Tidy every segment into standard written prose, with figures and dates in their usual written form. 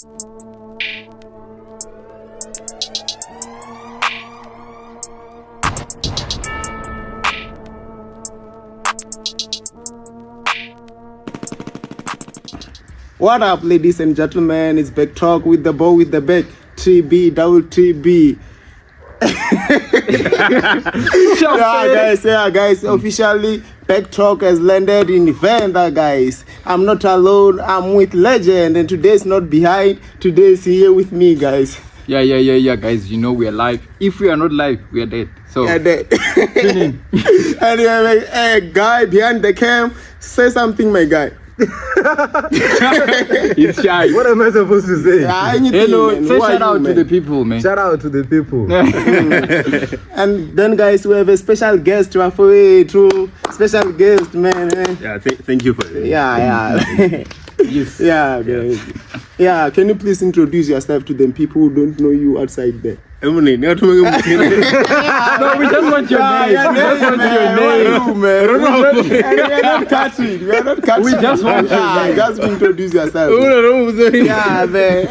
What up, ladies and gentlemen? It's Back Talk with the boy with the back. TB, double TB. Yeah, guys. Officially, Back Talk has landed in Venda, guys. I'm not alone. I'm with Legend, and today's not behind. Today's here with me, guys. Yeah, guys. You know we are live. If we are not live, we are dead. So, Yeah, dead. Anyway, hey, guy behind the cam, say something, my guy. it's shy. What am I supposed to say? Hello, say shout out to the people, man. Shout out to the people. And then, guys, we have a special guest. True special guest, man. Yeah, thank you for it. Yeah. Yes. Yeah, guys. Yeah, can you please introduce yourself to them people who don't know you outside there? No, we just want your name. We just want your name. We are not catching. We just want your name. Just introduce yourself. Yeah, man.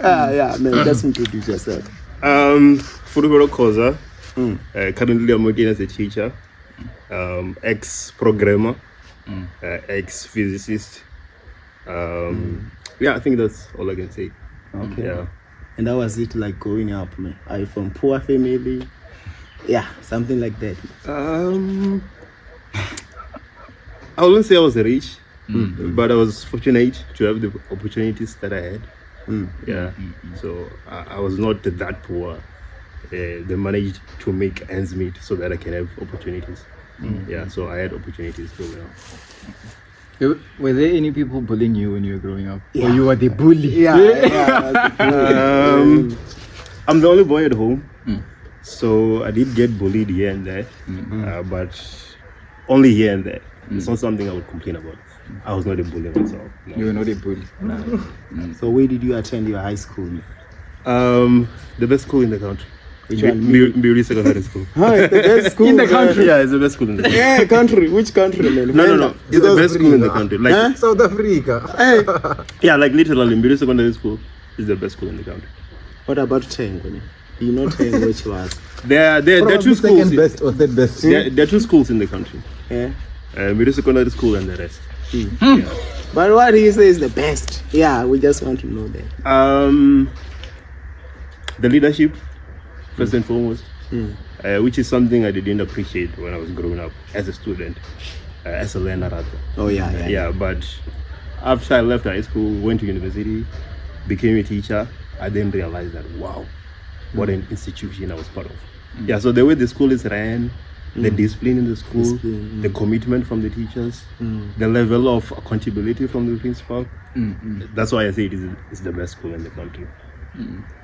Yeah, man. Just introduce yourself. FULUFHELO KHOZA. Currently, I'm working as a teacher, ex-programmer, ex-physicist. Yeah, I think that's all I can say. Okay. Yeah. And how was it like growing up, man? Are you from poor family? Yeah, something like that. I wouldn't say I was rich, but I was fortunate to have the opportunities that I had. Yeah. So I was not that poor. They managed to make ends meet so that I can have opportunities. Yeah, so I had opportunities growing up. Were there any people bullying you when you were growing up? Or you were the bully? Yeah. I'm the only boy at home, so I did get bullied here and there, but only here and there. It's not something I would complain about. I was not a bully myself. No. You were not a bully. So where did you attend your high school? The best school in the country. Which one? Mbiri Secondary School. It's the best school In the country? Yeah, it's the best school in the country. Yeah, country. Which country, man? No. It's the best school in the country. Like, South Africa. yeah, like literally, Mbiri Secondary School is the best school in the country. What about Tengo? You know Tengo which was? There are two schools. Second best or third best. There are two schools in the country. Yeah. Mbiri Secondary School and the rest. Yeah. But what he says is the best. Yeah, we just want to know that. The leadership, first and foremost, which is something I didn't appreciate when I was growing up as a student, as a learner rather. Oh yeah. Yeah, but after I left high school, went to university, became a teacher, I then realized that, wow, what an institution I was part of. Yeah, so the way the school is ran, the discipline in the school, the commitment from the teachers, the level of accountability from the principal, that's why I say it's the best school in the country.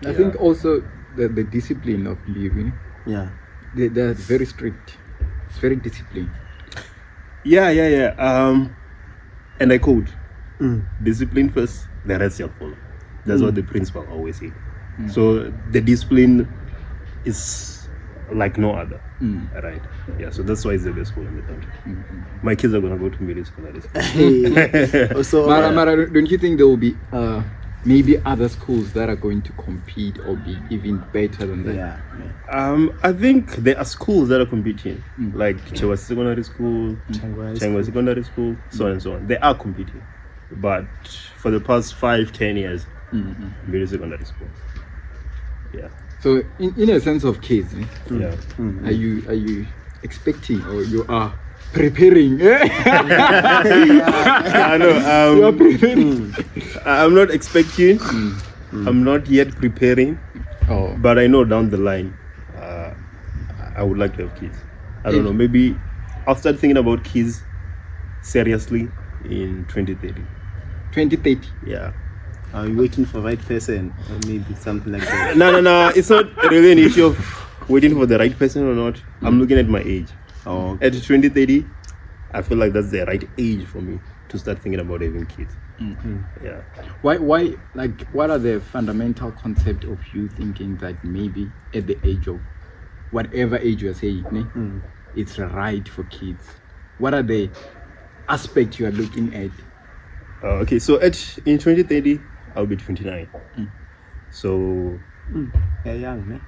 I think also the discipline of living. Yeah. They're very strict. It's very disciplined. Yeah. And I quote, discipline first, the rest shall follow. That's what the principal always said. So the discipline is like no other. Right? Yeah, so that's why it's the best school in the country. My kids are going to go to middle school at this point. So, Mara, don't you think there will be maybe other schools that are going to compete or be even better than that? yeah. I think there are schools that are competing, like Chewa Secondary School, Changwa Secondary School, so on and so on. They are competing, but for the past 5-10 years, Mbiri Secondary School. Yeah. So in a sense of kids, Yeah. are you expecting or you are preparing? I know. You are preparing. I'm not expecting. I'm not yet preparing. Oh. But I know down the line, I would like to have kids. I don't know. Maybe I'll start thinking about kids seriously in 2030. 2030. Yeah. Are you waiting for the right person or maybe something like that? No. It's not really an issue of waiting for the right person or not. I'm looking at my age. Oh, okay. At 2030, I feel like that's the right age for me to start thinking about having kids. Yeah. Why like what are the fundamental concept of you thinking that maybe at the age of whatever age you are saying, it's right for kids? What are the aspects you are looking at Okay, so in 2030, I'll be 29. So You're young, man.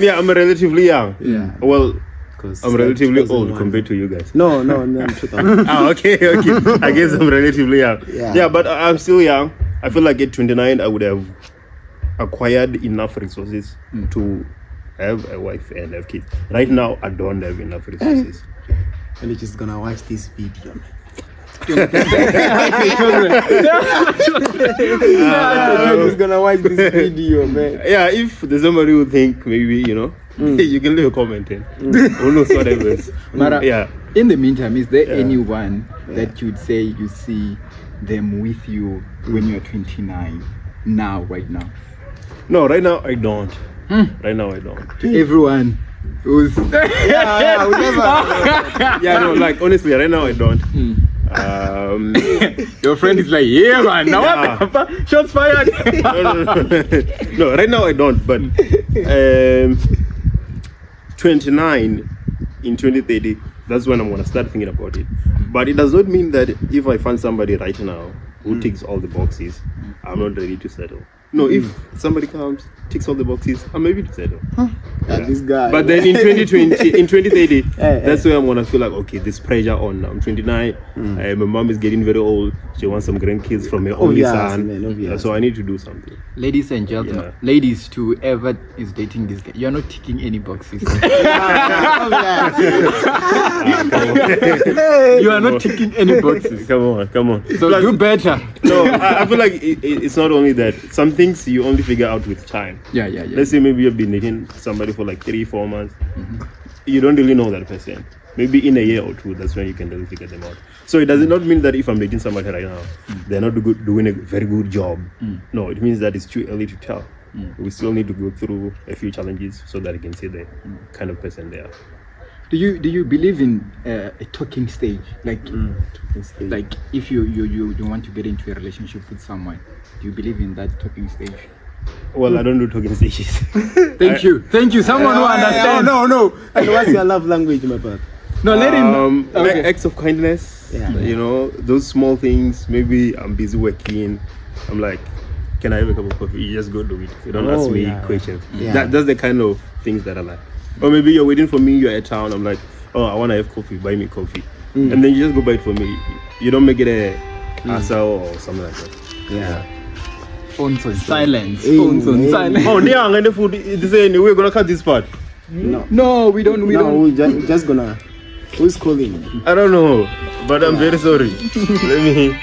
yeah, I'm relatively young. Yeah. Well, 'Cause I'm it's relatively like old 2001. compared to you guys. No, 2000. Okay. I guess I'm relatively young. Yeah. But I'm still young. I feel like at 29, I would have acquired enough resources to have a wife and have kids. Right now, I don't have enough resources. And you're just gonna watch this video, man. Yeah. I'm just gonna watch this video, man. Yeah, if there's somebody who think maybe, you can leave a comment in. Who knows what happens. Mara, Yeah. in the meantime, is there Yeah. anyone that you'd say you see them with you when you're 29 now, right now? No, right now I don't. Right now I don't. Everyone who's We never. Yeah, no, like honestly, right now I don't. your friend is like, yeah, man, now Yeah. what the fuck? Shots fired. No, right now I don't. But 29 in 2030, that's when I'm gonna start thinking about it. But it does not mean that if I find somebody right now who ticks all the boxes, I'm not ready to settle. No, if somebody comes, ticks all the boxes, I'm ready to settle. Yeah, this guy. But then in 2030, Hey. that's where I'm gonna feel like, okay, this pressure on. I'm 29. My mom is getting very old. She wants some grandkids from her only Obvious, son. man, obvious. So I need to do something. Ladies and gentlemen, Yeah. ladies, to whoever is dating this guy, you're not ticking any boxes. You are not ticking any boxes. Come on. So Plus- do better. No, I feel like it's not only that. Some things you only figure out with time. Yeah. Let's say maybe you've been dating somebody for like 3-4 months. You don't really know that person. Maybe in a year or two, that's when you can really figure them out. So it does not mean that if I'm dating somebody right now, they're not doing a very good job. No, it means that it's too early to tell. We still need to go through a few challenges so that I can see the kind of person they are. Do you believe in a talking stage? Like if you want to get into a relationship with someone, do you believe in that talking stage? Well, I don't do talking stages. Thank you. Someone who understands. No. And what's your love language, my brother? No, let him. Like Okay. acts of kindness. Yeah. Those small things. Maybe I'm busy working. I'm like, can I have a cup of coffee? You just go do it. You don't Oh, ask me yeah. questions. Yeah. That's the kind of things that I like. Or maybe you're waiting for me, you're at town, I'm like, oh, I want to have coffee, buy me coffee. And then you just go buy it for me. You don't make it a hassle or something like that. Yeah. Phones on silence. Hey, Phones on hey. silence. Oh, Niang, and the food is saying we're going to cut this part. No, we don't. We just gonna. Who's calling? I don't know, but I'm very sorry. Let me.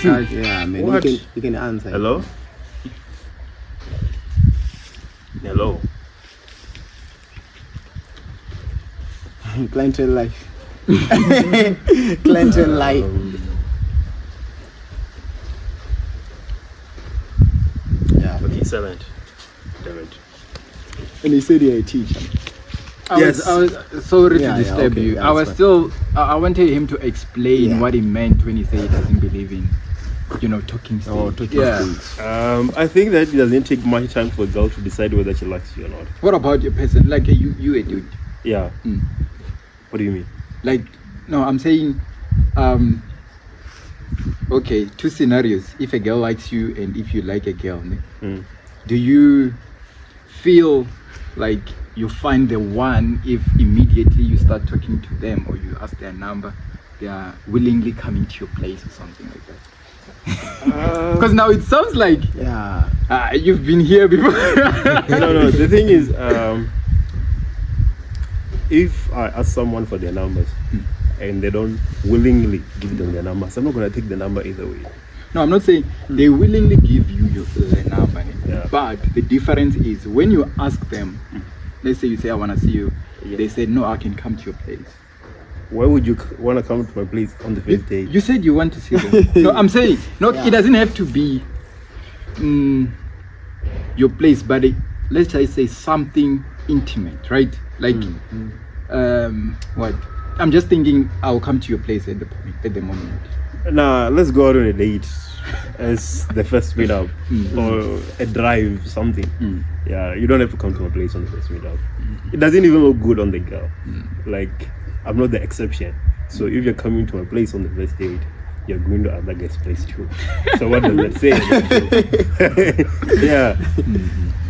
Yeah, man. What? You can answer. Hello? Hello? Clientele life. Clientele life. Yeah. Okay, silent. Damn it. And he said you're a teacher. I was sorry Yeah, to disturb okay, you. yeah, I was that's still. I wanted him to explain Yeah. what he meant when he said he doesn't believe in, talking stage. Oh, talking stage. I think that it doesn't take much time for a girl to decide whether she likes you or not. What about your person? Like you a dude. Yeah. Mm. What do you mean? Like, no, I'm saying, okay, two scenarios. If a girl likes you and if you like a girl, ne? Mm. Do you feel like you find the one if immediately you start talking to them or you ask their number, they are willingly coming to your place or something like that? Because now it sounds like Yeah. you've been here before. No. The thing is, if I ask someone for their numbers and they don't willingly give them their numbers, I'm not gonna take the number either way. No, I'm not saying they willingly give you the number, Yeah. but the difference is when you ask them, let's say you say I want to see you, Yeah. they say no, I can come to your place. Why would you want to come to my place on the first day? You said you want to see them. No, I'm saying Yeah. it doesn't have to be your place, but let's just say something intimate, right? Like what? I'm just thinking I'll come to your place at the moment. Nah, let's go out on a date as the first meet up or a drive, something. Yeah, you don't have to come to my place on the first meet up. It doesn't even look good on the girl. Like, I'm not the exception. So if you're coming to my place on the first date, you're going to other guy's place too. So what does that say? Yeah.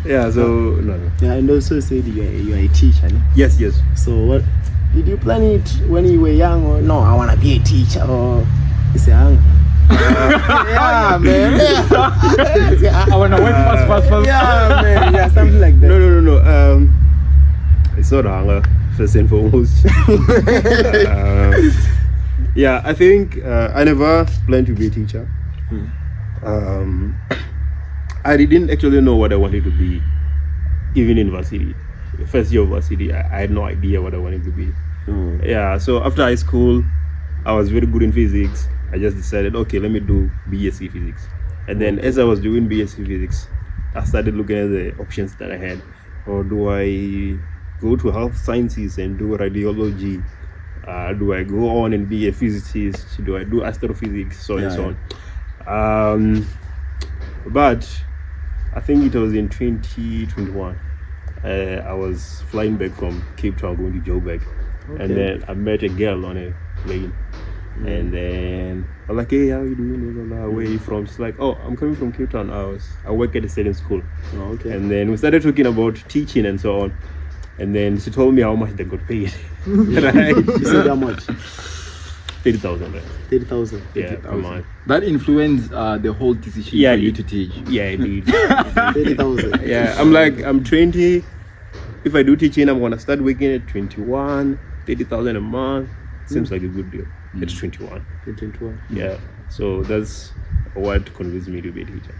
Yeah, so no. Yeah, and also said you are a teacher. No? Yes. So what did you plan it when you were young, or no? I want to be a teacher, or you say, yeah, man. I wanna work fast. Yeah, man. Yeah, something like that. No. It's not hunger, first and foremost. Yeah, I think I never planned to be a teacher. I didn't actually know what I wanted to be, even in varsity. First year of varsity, I had no idea what I wanted to be. Yeah, so after high school, I was very good in physics. I just decided, okay, let me do BSc physics. And then as I was doing BSc physics, I started looking at the options that I had. Or do I go to health sciences and do radiology? Do I go on and be a physicist? Do I do astrophysics? So and so on. But I think it was in 2021. I was flying back from Cape Town going to Joburg. And then I met a girl on a plane. And then I was like, hey, how you doing? Where are you from? She's like, oh, I'm coming from Cape Town. I work at a certain school. And then we started talking about teaching and so on. And then she told me how much they got paid. Right? You said how much? 30,000. Right? 30,000. Yeah, per month. That influenced the whole decision for you to teach. Yeah, it did. 30,000. Yeah, I'm 20. If I do teaching, I'm gonna start working at 21. 30,000 a month. Seems like a good deal. It's 21. 21. Yeah. So that's what convinced me to be a teacher.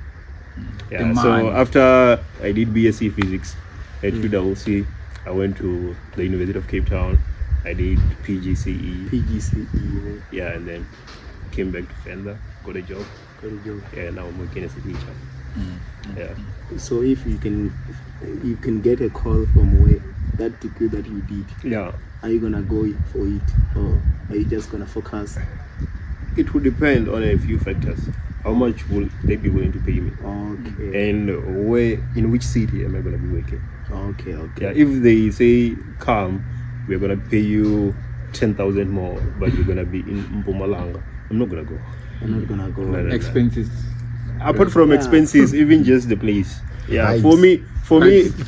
Yeah. Demand. So after I did BSc physics at UWC, I went to the University of Cape Town. I did PGCE. PGCE. Yeah, and then came back to Fender, got a job. Yeah, now I'm working as a teacher. Yeah. So if you can get a call from where that degree that you did, Yeah. are you gonna go for it, or are you just gonna focus? It would depend on a few factors. How much will they be willing to pay me? Okay. And in which city am I gonna be working? Okay. Yeah, if they say come, we're gonna pay you 10,000 more, but you're gonna be in Mpumalanga, I'm not gonna go. I'm not gonna go. No. Expenses. Apart from expenses, even just the place. Yeah, Vibes.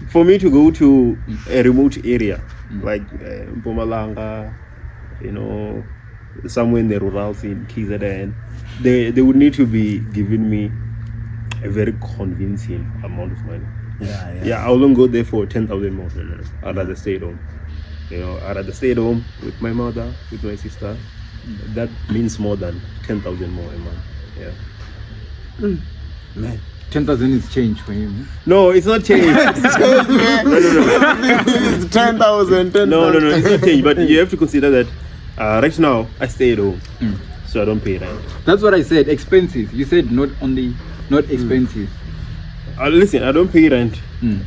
for me to go to a remote area like Mpumalanga, somewhere in the rurals in KZN, they would need to be giving me a very convincing amount of money. Yeah, I wouldn't go there for 10,000 more. No. I'd rather stay at home. I'd rather stay at home with my mother, with my sister. That means more than 10,000 more a month. Yeah. Man. 10,000 is change for him. No, it's not change. No. It's 10,000. No, it's not change. But you have to consider that right now I stay at home, so I don't pay rent. That's what I said. Expenses. You said not expenses. Listen, I don't pay rent.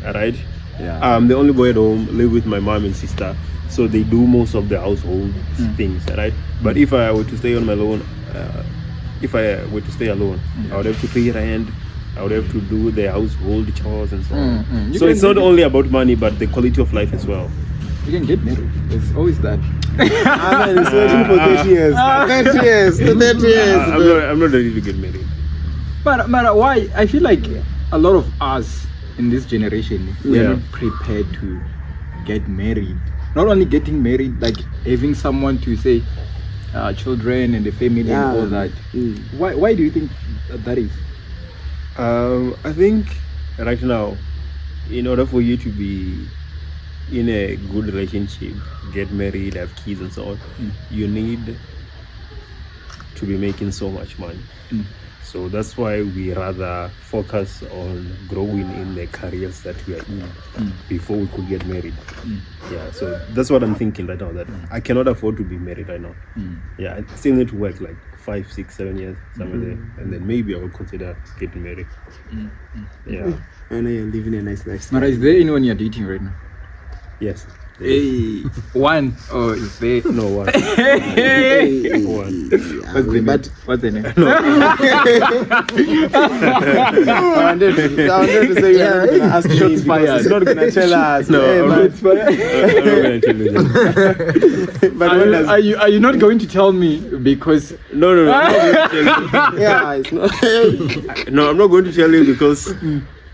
Alright. Yeah. I'm the only boy at home. Live with my mom and sister, so they do most of the household things. Alright. But if I were to stay on my own, I would have to pay rent. I would have to do the household chores and so on. So it's not only about money, but the quality of life as well. You can get married. It's always that. It's waiting for 30 years. 30 years. I'm not ready to get married. But why? I feel like a lot of us in this generation, we are not prepared to get married. Not only getting married, like having someone to say, children and the family and all that. Why do you think that is? I think right now, in order for you to be in a good relationship, get married, have kids and so on, you need to be making so much money. So that's why we rather focus on growing in the careers that we are in before we could get married. Yeah, so that's what I'm thinking right now, that I cannot afford to be married right now. Yeah, I still need to work like 5, 6, 7 years somewhere there, and then maybe I will consider getting married. Yeah. I know you're living a nice lifestyle. Mara, is there anyone you're dating right now? Yes. Hey, one, or is there? No, one. Hey. One. What's the name? but What's the name? I wanted to say you're not gonna ask me Shots because fired. it's not gonna tell us. No, Hey, I'm man. not going to tell you that. But what does- Are you not going to tell me because No, I'm not going to tell you. yeah, it's not. No, I'm not going to tell you because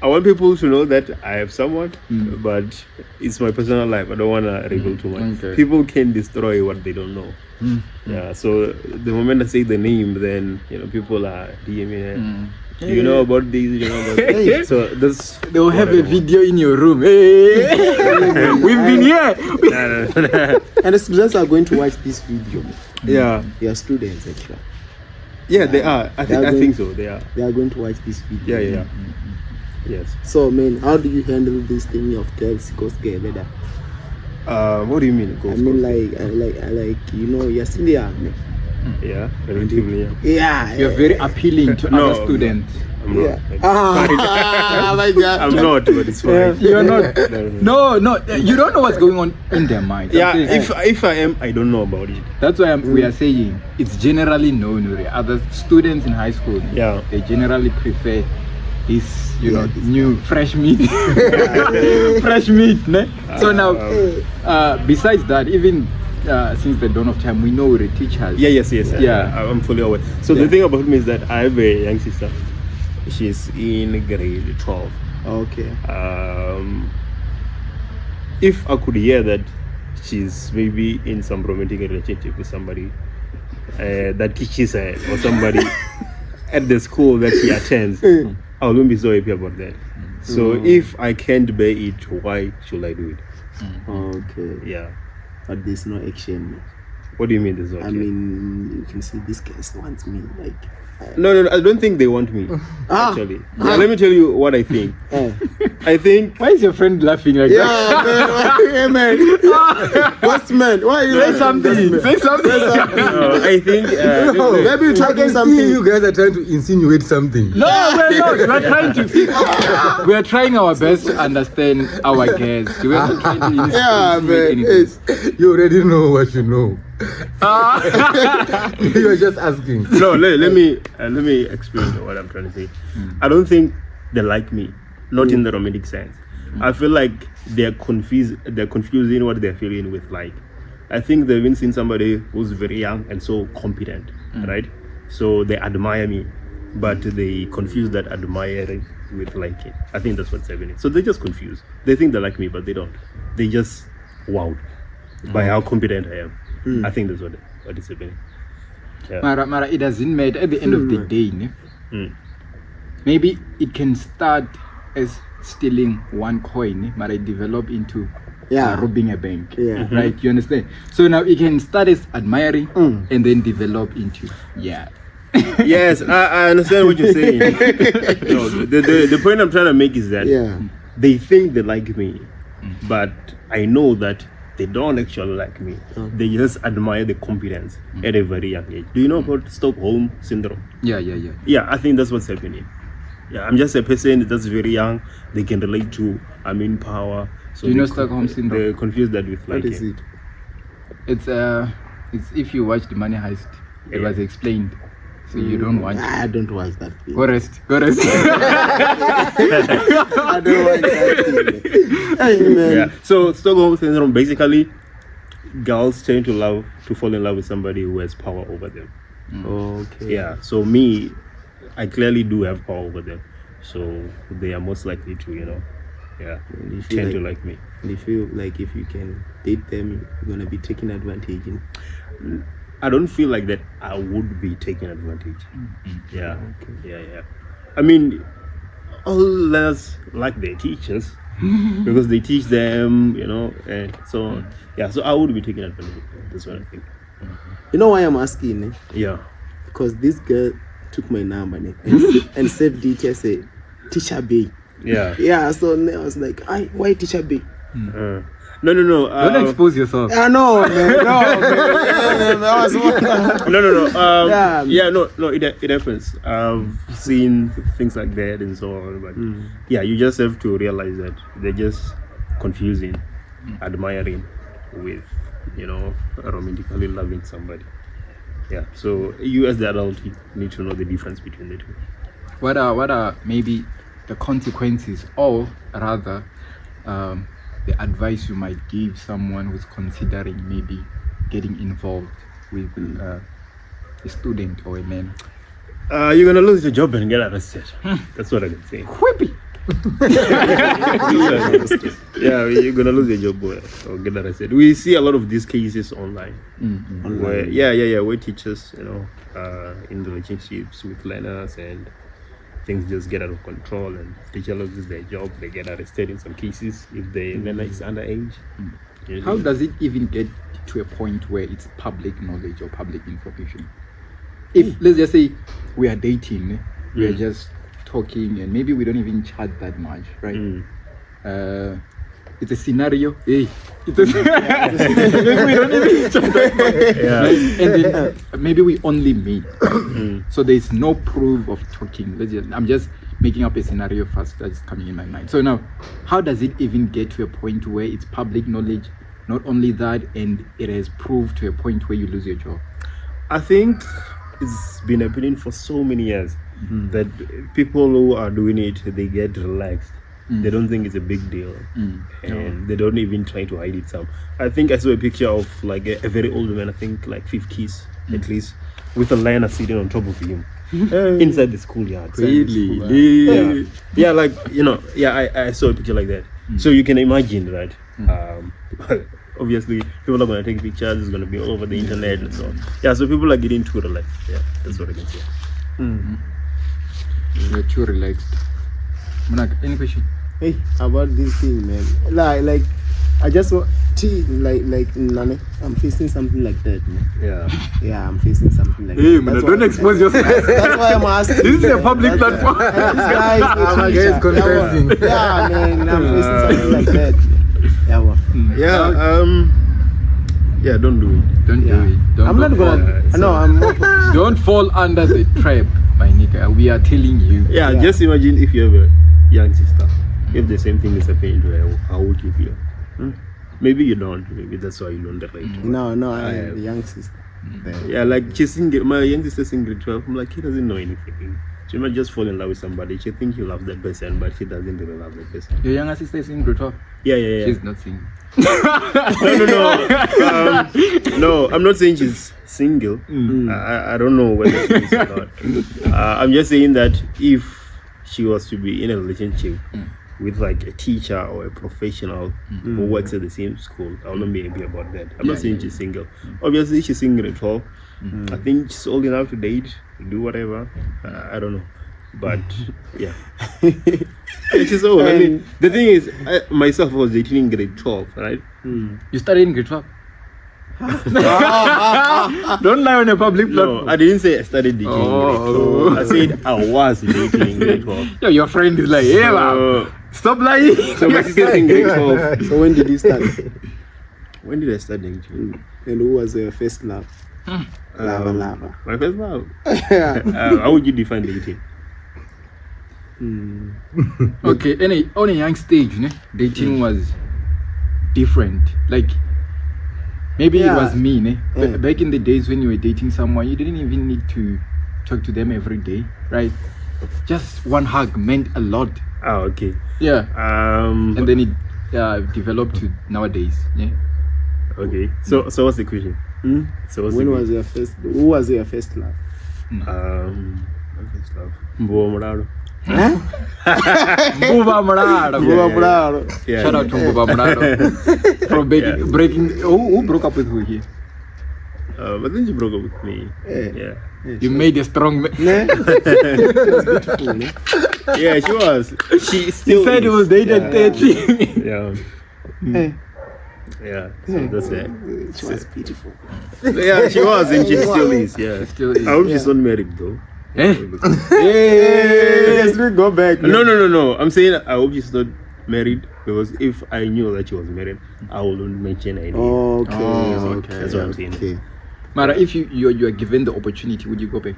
I want people to know that I have someone, but it's my personal life. I don't want to reveal too much. Okay. People can destroy what they don't know. Yeah, so the moment I say the name, then people are DMing it. You know about this, you know about that. So that's they'll have what I a want. video in your room? Hey, we've been here. No. And the students are going to watch this video. Yeah, They are students actually. yeah, they are. I They are think so. They are. They are going to watch this video. Yeah. Yes. So man, how do you handle this thing of girls together? What do you mean? I mean like you're still young. Man. Yeah, relatively. Yeah. Yeah. You're very appealing to No, other students. I'm not. Yeah. It's Ah, my God. I'm not, but it's fine. You're not. No. No, you don't know what's going on in their mind. Yeah, I'm saying- if I am, I don't know about it. that's why we are saying it's generally known. Other students in high school, Yeah. they generally prefer this, this new fresh meat, fresh meat. Ne? So now, besides that, even since the dawn of time, we know the teachers. Yes. Yeah. I'm fully aware. So Yeah. the thing about me is that I have a young sister. She's in grade 12. Okay. If I could hear that she's maybe in some romantic relationship with somebody that teaches her or somebody at the school that she attends, I wouldn't be so happy about that. So if I can't bear it, why should I do it? Okay. Yeah. But there's no action. What do you mean there's not? I mean, you can see this guy wants me. Like, No, I don't think they want me. Actually, yeah, let me tell you what I think. I think Why is your friend laughing like that? yeah, man. What's man? Why are you Say laughing? something. Say something. I think Maybe you try I to can something. see you guys are trying to insinuate something. No, we're not. We're trying to. We're trying our best to understand our guests. We're not trying to insinuate Yeah, man. anything. You already know what you know. You are just asking. no. Let me explain what I'm trying to say. I don't think they like me, not in the romantic sense. I feel like they're confused. They're confusing what they're feeling with like. I think they've been seeing somebody who's very young and so competent, right? So they admire me, but they confuse that admiring with liking. I think that's what's happening. So they're just confused. They think they like me, but they don't. They just wowed by how competent I am. I think that's what is happening. Yeah. Mara, it doesn't matter at the end of the day. Ne? Maybe it can start as stealing one coin, but it develop into robbing a bank. Yeah. Right? You understand? So now it can start as admiring and then develop into Yes, I understand what you're saying. No, the point I'm trying to make is that they think they like me, but I know that they don't actually like me. They just admire the competence at a very young age. Do you know about Stockholm syndrome? Yeah. Yeah, I think that's what's happening. Yeah, I'm just a person that's very young. They can relate to I'm in power. So Do you know they Stockholm syndrome? They confuse that with What liking. is it? It's if you watch the Money Heist, it Yeah. was explained. So you don't watch. I don't watch that film. Go rest. I don't watch that film. Hey, man. Yeah. So Stockholm syndrome, basically, girls tend to fall in love with somebody who has power over them. Okay. Yeah. So me, I clearly do have power over them. So they are most likely to, And you feel tend to like, like me. and you feel like if you can date them, you're gonna be taking advantage. I don't feel like that I would be taking advantage. Yeah. Okay. Yeah. I mean, all learners like their teachers because they teach them, and so on. Yeah. So I would be taking advantage of them. That's what I think. You know why I'm asking? Eh? Yeah. Because this girl took my number and saved it as a teacher B. Yeah. Yeah, so I was like, why teacher B? No. Don't expose yourself. I know, man. No, man. I was No. Yeah. No. It happens. I've seen things like that and so on. But yeah, you just have to realize that they're just confusing admiring with, romantically loving somebody. Yeah. So you as the adult you need to know the difference between the two. What are maybe the consequences, or rather, the advice you might give someone who's considering maybe getting involved with a student or a man? You're gonna lose your job and get arrested. That's what I can say. Whippy. Yeah, you're gonna lose your job or get arrested. We see a lot of these cases online. Where teachers, in relationships with learners and things just get out of control, and teacher loses their job, they get arrested in some cases if the learner is underage. How does it even get to a point where it's public knowledge or public information? If let's just say we are dating, we are just talking, and maybe we don't even chat that much, right? It's a scenario. Hey, it's a maybe we don't even chat that much, right? And then maybe we only meet, so there's no proof of talking. I'm just making up a scenario first that's coming in my mind. So now, how does it even get to a point where it's public knowledge? Not only that, and it has proved to a point where you lose your job. I think it's been happening for so many years that people who are doing it, they get relaxed. They don't think it's a big deal, and they don't even try to hide it. I think I saw a picture of like a very old man, I think like 50s at least, with a learner sitting on top of him inside the schoolyard. Really? Yeah, like I saw a picture like that. So you can imagine, right? Obviously, people are going to take pictures. It's going to be all over the internet and so on. Yeah, so people are getting too relaxed. Yeah, that's what I can say. You're too relaxed. Manak, any question? Hey, about this thing, man. Like I just want like Nane, I'm facing something like that, man. Yeah, I'm facing something like that. Hey, man, don't expose yourself. That's why I'm asking. This is a public platform. This guy is confessing. Yeah, man, I'm facing something like that. Yeah, don't do it. Don't do it. I'm not gonna. No, I'm not. Don't fall under the trap, my nigga. We are telling you. Yeah, just imagine if you have a young sister. If the same thing is happening to her, how would you feel? Maybe you don't. Maybe that's why you don't relate. No, I have a young sister. Yeah, like she's single. My young sister's in grade 12. I'm like, he doesn't know anything. She might just fall in love with somebody. She thinks he loves that person, but she doesn't really love that person. Your younger sister is in grade 12? Yeah. She's not single. No. No, I'm not saying she's single. I don't know whether she's or not. I'm just saying that if she was to be in a relationship with like a teacher or a professional who works at the same school, I will not be happy about that. I'm not saying she's single. Obviously, she's single at all. I think she's old enough to date, to do whatever. I don't know. But yeah. She's old. I mean, the thing is, I myself was dating in grade 12, right? You started in grade 12? Don't lie on a public platform. No, I didn't say I started dating in grade 12. I said I was dating in grade 12. Yo, your friend is like, hey, man, stop lying. So my sister's in grade 12. So when did you start? When did I start dating? And who was your first love? Lava. My first love? How would you define dating? Okay, on a young stage, dating was different. Like, maybe it was me. Back in the days when you were dating someone, you didn't even need to talk to them every day, right? Just one hug meant a lot. Oh, okay. Yeah. And then it developed to nowadays. Yeah. Okay. So what's the question? So what's when was your first? Who was your first love? My first love. Mbuwa Murado. Yeah. Shout out to Mbuwa Murado. From breaking. Who broke up with who here? But then she broke up with me. Yeah. You made a strong man. Yeah, she was. She still. He said he was dating 30. Yeah. Yeah, so that's it. She was beautiful. Yeah, she was and she still is. Yeah. Still is. I hope she's not married though. Hey, let's go back. No. I'm saying I hope she's not married, because if I knew that she was married, I wouldn't mention anything. Okay. That's what I'm saying. Okay. Mara, if you are given the opportunity, would you go back?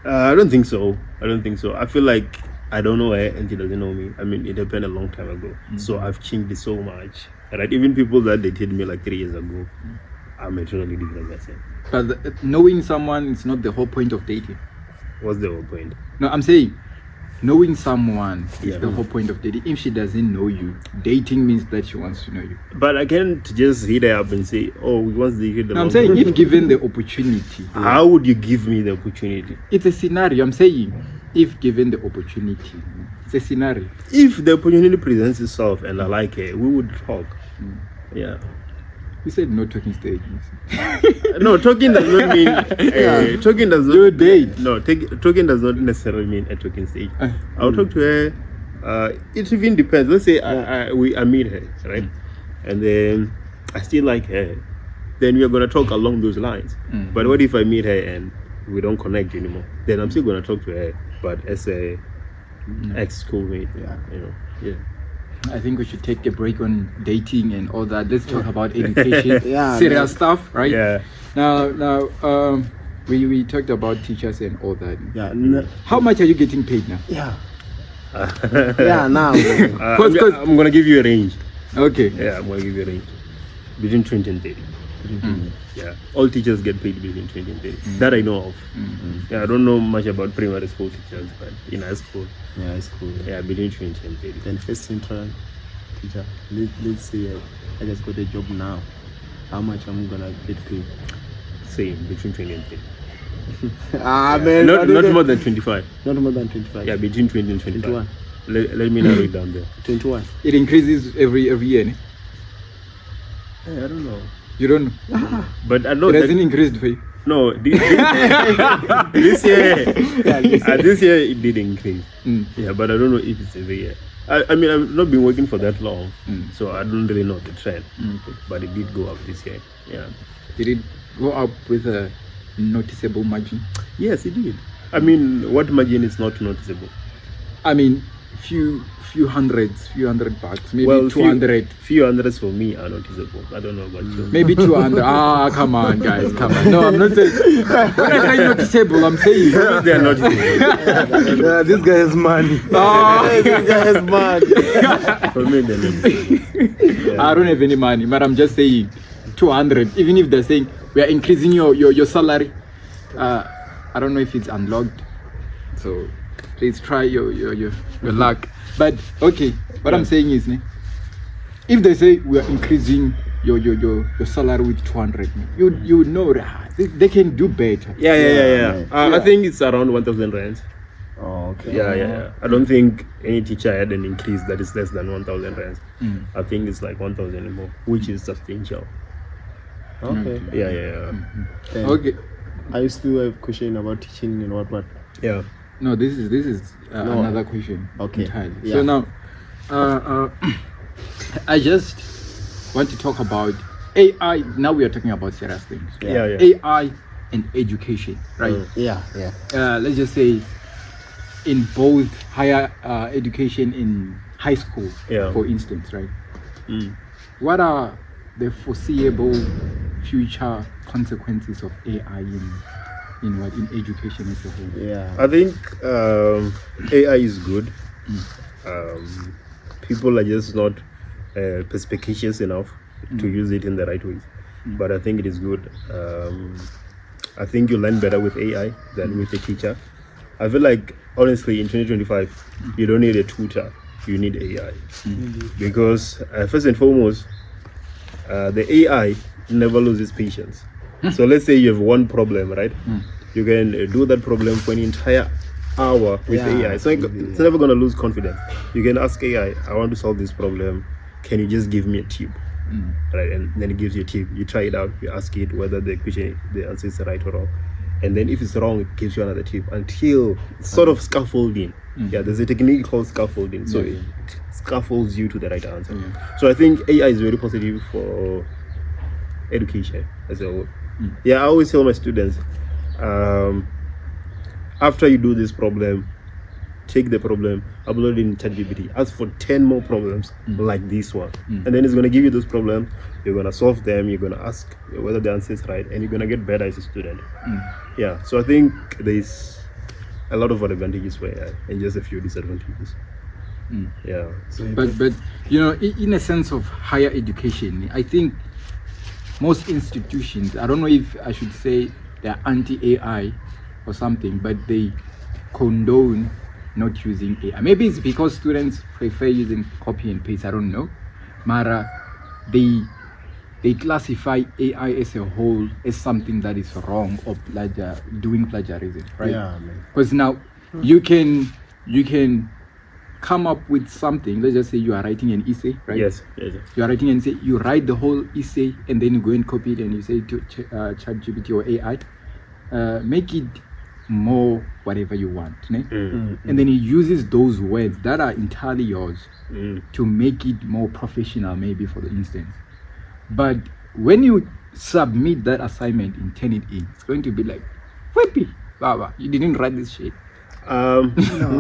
I don't think so. I feel like I don't know her and she doesn't know me. I mean, it happened a long time ago. So I've changed so much. Right? Even people that dated me like 3 years ago, I'm a totally different person. But knowing someone is not the whole point of dating. What's the whole point? No, I'm saying knowing someone is Yeah. the whole point of dating. If she doesn't know you, dating means that she wants to know you. But I can't just hit her up and say, oh, we want to hit the No, I'm long saying term. if given the opportunity, How would you give me the opportunity? it's a scenario. I'm saying if given the opportunity, it's a scenario. If the opportunity presents itself and I like it, we would talk. Yeah. You said no talking stage. No, talking does not mean talking does not You date. No, talking does not necessarily mean a talking stage. I'll talk to her. It even depends. Let's say I meet her, right, and then I still like her. Then we are gonna talk along those lines. But what if I meet her and we don't connect anymore? Then I'm still gonna talk to her, but as a ex-schoolmate. Yeah. I think we should take a break on dating and all that. Let's talk about education, Yeah, serious stuff, right? Yeah. Now, we talked about teachers and all that. Yeah, How much are you getting paid now? yeah, yeah. Now, I'm gonna give you a range. Okay. Yeah, I'm gonna give you a range between 20 and 30. Yeah, all teachers get paid between 20 and 30. That I know of. Yeah, I don't know much about primary school teachers, but in high school, yeah, it's cool. yeah, between 20 and 30. Then first intern teacher. Let's say I just got a job now. How much am I gonna get paid? Same, between 20 and 30. Man, Not more than 25. Not more than 25. Yeah, between 20 and 25. 21. Let me narrow it down there. 21. It increases every year. Ne? I don't know. You don't know. But I know It that, hasn't increased for you. no, this year, this year it did increase. Yeah, but I don't know if it's every year. I mean, I've not been working for that long, so I don't really know the trend. But it did go up this year. Yeah. Did it go up with a noticeable margin? Yes, it did. I mean, what margin is not noticeable? I mean, few hundred bucks, maybe Well, 200. Few hundreds for me are noticeable. I don't know about you. Maybe 200. Come on, guys, come on. No, I'm not saying. When I say noticeable, I'm saying. They are noticeable. This guy has money. This guy is mad. For me, they're noticeable. I don't have any money, but I'm just saying 200. Even if they're saying we are increasing your salary, I don't know if it's unlocked. So please try your luck. But okay, what I'm saying is, if they say we are increasing your salary with 200, you know they can do better. Yeah. I think it's around 1,000 rands. Oh, okay. Yeah. I don't think any teacher had an increase that is less than 1,000 rands. I think it's like 1,000 and more, which is substantial. Okay. Yeah. Then Okay. I still have question about teaching and what. Yeah. No, this is another question. Okay. Entirely. Yeah. So now, I just want to talk about AI. Now we are talking about serious things. Yeah. AI and education, right? Yeah. Let's just say in both higher education in high school, Yeah. for instance, right? What are the foreseeable future consequences of AI in education as a whole? Yeah. I think AI is good. People are just not perspicacious enough to use it in the right ways. But I think it is good. I think you learn better with AI than with a teacher. I feel like, honestly, in 2025, you don't need a tutor. You need AI. Because first and foremost, the AI never loses patience. So let's say you have one problem, right? You can do that problem for an entire hour with AI. So it's never going to lose confidence. You can ask AI, I want to solve this problem. Can you just give me a tip? Right, and then it gives you a tip. You try it out. You ask it whether the answer is right or wrong. And then if it's wrong, it gives you another tip until sort of scaffolding. Yeah, there's a technique called scaffolding. So it scaffolds you to the right answer. So I think AI is very positive for education as a whole. Yeah, I always tell my students, after you do this problem, take the problem, upload it in ChatGPT, ask for 10 more problems like this one. And then it's going to give you those problems, you're going to solve them, you're going to ask whether the answer is right, and you're going to get better as a student. Yeah, so I think there's a lot of advantages for AI and just a few disadvantages. Yeah. But you know, in a sense of higher education, I think most institutions, I don't know if I should say they're anti-AI or something, but they condone not using AI. Maybe it's because students prefer using copy and paste, I don't know. Mara, they classify AI as a whole as something that is wrong or doing plagiarism, right? Yeah, man. Because now you can come up with something. Let's just say you are writing an essay, right? Yes. You are writing an essay, you write the whole essay and then you go and copy it and you say to ChatGPT or AI, make it more whatever you want, ne? And then it uses those words that are entirely yours to make it more professional, maybe, for the instance. But when you submit that assignment and turn it in, it's going to be like, whippy, Baba, you didn't write this shit. No,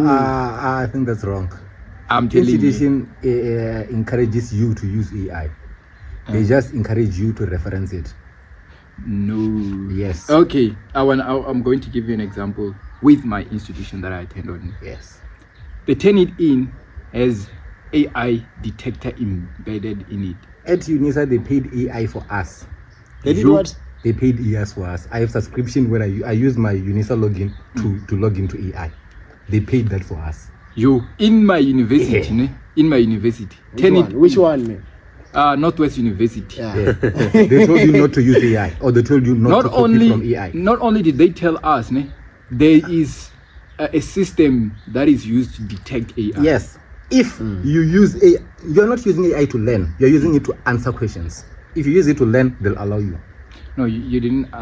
I think that's wrong. I'm telling you. Institution encourages you to use AI. They just encourage you to reference it. No. Yes. Okay, I'm going to give you an example with my institution that I attend on. Yes. They turn it in as AI detector embedded in it. At UNISA, they paid AI for us. They did what? They paid AI for us. I have subscription where I use my UNISA login to log into AI. They paid that for us. You in my university, ne? In my university. Which one, man? Northwest University. Yeah. They told you not to use AI, or they told you not to copy from AI. Not only did they tell us, ne, there is a system that is used to detect AI. Yes. If you use AI, you're not using AI to learn. You're using it to answer questions. If you use it to learn, they'll allow you. No, you didn't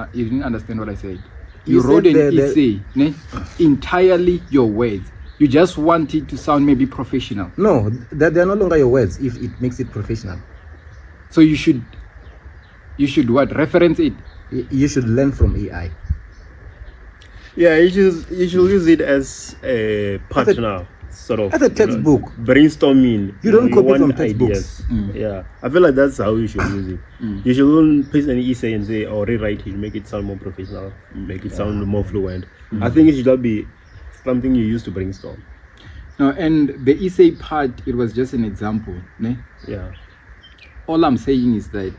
understand what I said. You You wrote said an essay, ne, entirely your words. You just want it to sound maybe professional. No, they're no longer your words if it makes it professional. So you should what? Reference it. You should learn from AI. Yeah, you should use it as a partner, sort of. As a textbook. Brainstorming. You don't copy want from textbooks. Yeah, I feel like that's how you should use it. You shouldn't paste an essay and say, or rewrite it, make it sound more professional, make it sound more fluent. I think it should be something you use to brainstorm. No, and the essay part, it was just an example, ne? Yeah. All I'm saying is that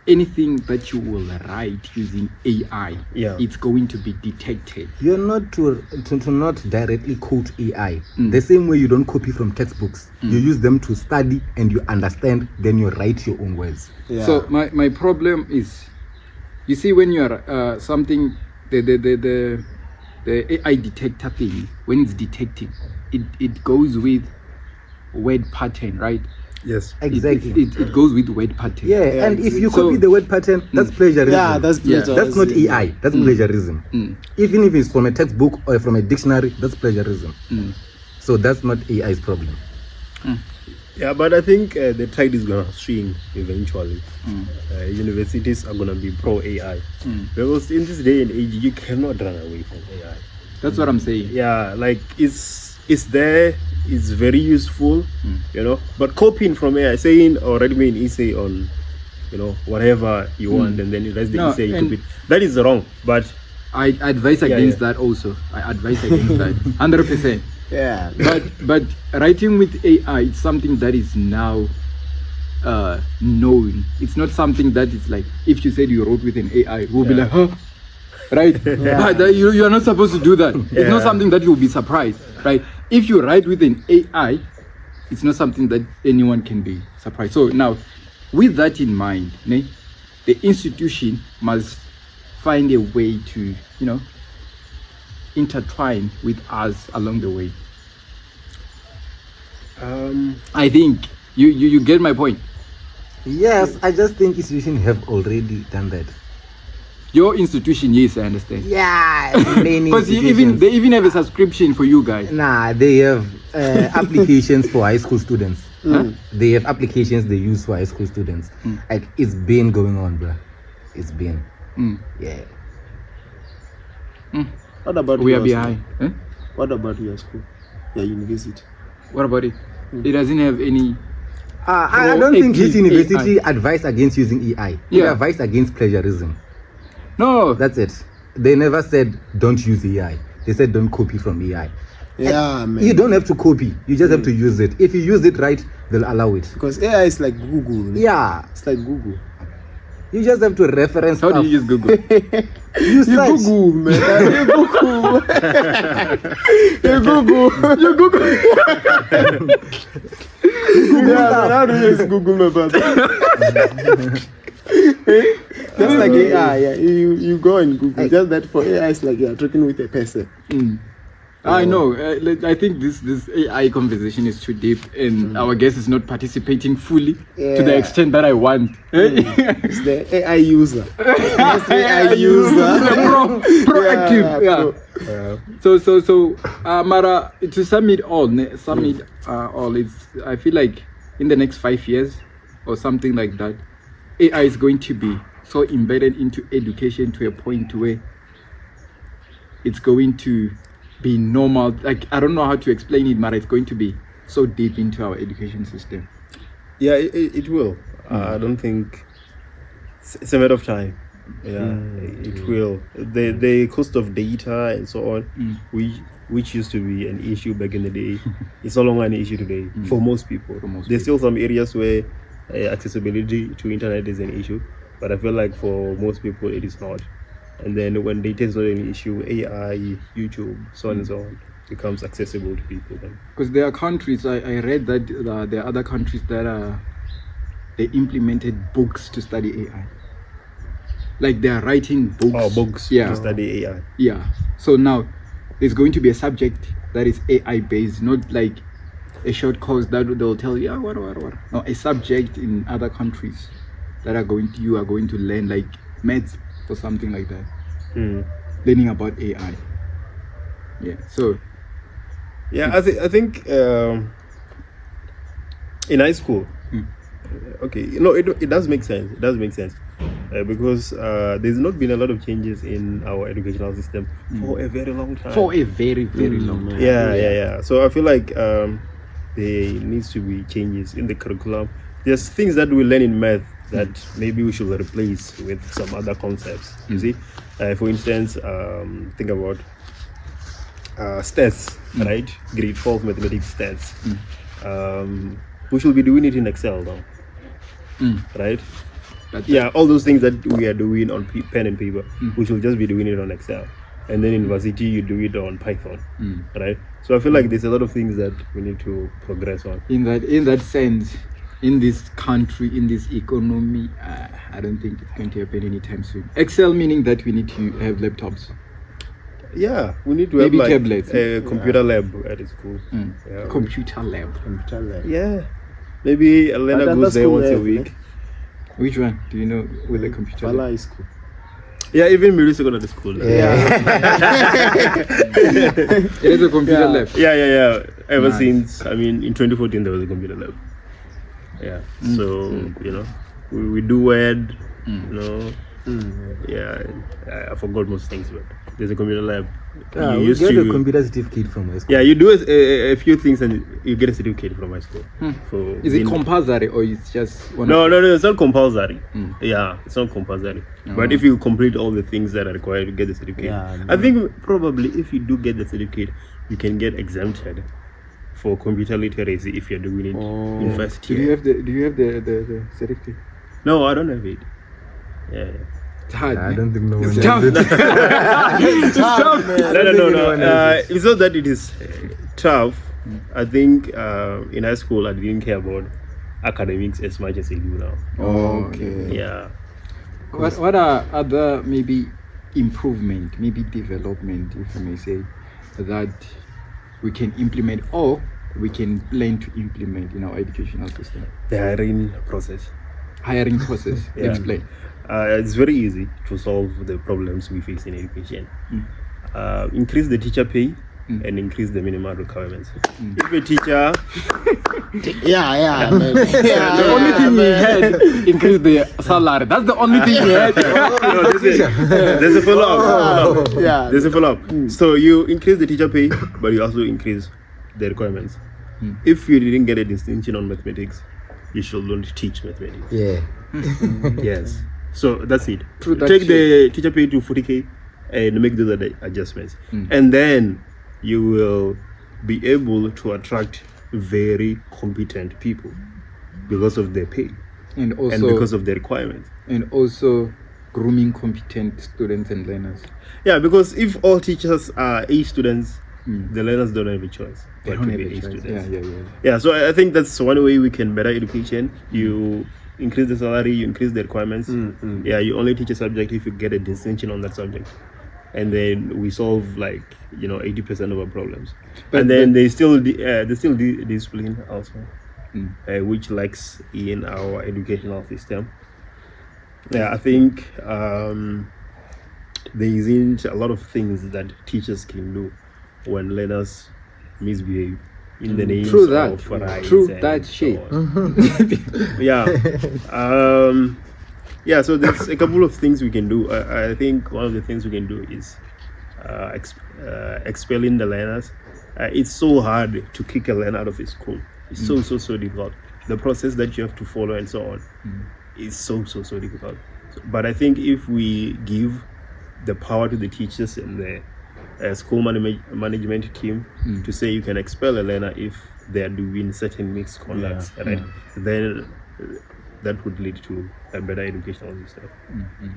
anything that you will write using AI, it's going to be detected. You're not to not directly quote AI. The same way you don't copy from textbooks. You use them to study and you understand, then you write your own words. Yeah. So my problem is, you see, when you're something, the AI detector thing, when it's detecting, it goes with word pattern, right? Yes. Exactly. It goes with word pattern. Yeah, and if you copy the word pattern, that's plagiarism. Yeah, that's plagiarism. That's not AI. That's plagiarism. Even if it's from a textbook or from a dictionary, that's plagiarism. So that's not AI's problem. Yeah, but I think the tide is gonna swing eventually. Universities are gonna be pro AI because in this day and age, you cannot run away from AI. That's what I'm saying. Yeah, like it's there. It's very useful, But copying from AI, saying or writing an essay on, whatever you want, and then you write the essay into it. That is wrong. But I advise against that also. I advise against that 100%. Yeah. But writing with AI, it's something that is now known. It's not something that is like, if you said you wrote with an AI, we'll be like, huh? Right? But you are not supposed to do that. It's not something that you'll be surprised, right? If you write with an AI, it's not something that anyone can be surprised. So now, with that in mind, the institution must find a way to, intertwine with us along the way. I think you get my point. Yes, I just think institutions have already done that. Your institution, yes, I understand. Yeah, many Because they even have a subscription for you guys. Nah, they have applications for high school students. They have applications they use for high school students. Like, it's been going on, bro. It's been. Yeah. What about We are your behind. school? What about your school? Your university? What about it? It doesn't have any. I don't think this Proactive university advised against using AI. They advised against plagiarism. No. That's it. They never said don't use AI. They said don't copy from AI. Yeah, man. You don't have to copy. You just have to use it. If you use it right, they'll allow it. Because AI is like Google. Yeah. It's like Google. You just have to reference How do stuff. you use Google? You search. Google, man. You Google. You Google. You Google. Yeah, man, how do you use Google, my brother? Just like AI, yeah. You go and Google. Just that for AI, it's like you're talking with a person. I know. I think this AI conversation is too deep, and our guest is not participating fully to the Yeah. extent that I want. It's the AI user. It's the AI user. Proactive. Yeah. Pro. So, Mara, to sum it all, it's. I feel like in the next 5 years or something like that, AI is going to be so embedded into education to a point where it's going to be normal. Like, I don't know how to explain it, but it's going to be so deep into our education system. Yeah, it will. I don't think it's a matter of time. Yeah, it will. The cost of data and so on, which used to be an issue back in the day, it's no longer an issue today for most people. There's still some areas where accessibility to internet is an issue, but I feel like for most people it is not. And then when data is not an issue, AI, YouTube, so on and so on, becomes accessible to people. Because there are countries, I read that there are other countries that they implemented books to study AI. Like they are writing books. Oh, books to study AI. Yeah. So now there's going to be a subject that is AI based, not like a short course that they'll tell you, what. No, a subject in other countries that you are going to learn, like maths or something like that. Learning about AI. Yeah. So. Yeah, I think in high school. Okay, it does make sense. It does make sense because there's not been a lot of changes in our educational system for a very long time. For a very, very long time. Yeah. So I feel like there needs to be changes in the curriculum. There's things that we learn in math that maybe we should replace with some other concepts. You see, for instance, think about stats, right? Grade 12 mathematics stats. We should be doing it in Excel now. Right? All those things that we are doing on pen and paper, we should just be doing it on Excel. And then in university, you do it on Python, right? So I feel like there's a lot of things that we need to progress on. In that sense, in this country, in this economy, I don't think it's going to happen anytime soon. Excel meaning that we need to have laptops. Yeah, we need to Maybe have tablets. A computer lab at the school. Computer lab. Yeah. Maybe Elena goes there once a week. Which one? Do you know with the computer lab? High school. Yeah, even Mirisa go to the school. It is a computer lab. Yeah. Ever since, in 2014 there was a computer lab. Yeah. So, we do Word, Yeah, I forgot most things, but there's a computer lab. You get a computer certificate from high school. Yeah, you do a few things and you get a certificate from high school. Is it compulsory or it's just one? No, it's not compulsory. Yeah, it's not compulsory. But if you complete all the things that are required to get the certificate, I think probably if you do get the certificate, you can get exempted for computer literacy if you're doing it in first year. Do you have the certificate? No, I don't have it. Yeah. It's hard. I don't think no one It's has tough. it. It's tough. No. It's not that it is tough. I think in high school I didn't care about academics as much as I do now. Okay. Yeah. What are other maybe improvement, maybe development, if you may say, that we can implement or we can plan to implement in our educational system? The hiring process. Hiring process. Yeah. Explain. It's very easy to solve the problems we face in education. Increase the teacher pay and increase the minimum requirements. If a teacher, Man. The only thing he had increase the salary. That's the only thing he had. there's a follow-up. Yeah. There's a follow-up. So you increase the teacher pay, but you also increase the requirements. If you didn't get a distinction on mathematics, you should learn to teach mathematics. Yeah. Yes. So that's it. True, that Take the teacher pay to 40K and make those adjustments. And then you will be able to attract very competent people because of their pay And also and because of their requirements. and also grooming competent students and learners. Yeah, because if all teachers are A students, the learners don't have a choice. They but don't to have be a A choice. students. Yeah, so I think that's one way we can better education. You increase the salary, you increase the requirements. Yeah, you only teach a subject if you get a distinction on that subject, and then we solve 80% of our problems. And then they still discipline also, which lacks in our educational system. Yeah, I think there isn't a lot of things that teachers can do when learners misbehave in the name True that. of rights. True and that so shit. on. Yeah. So there's a couple of things we can do. I think one of the things we can do is expelling the learners. It's so hard to kick a learner out of his school. It's so difficult. The process that you have to follow and so on is so difficult. But I think if we give the power to the teachers and the school management team to say you can expel a learner if they are doing certain mixed conducts, right? Then that would lead to a better educational system.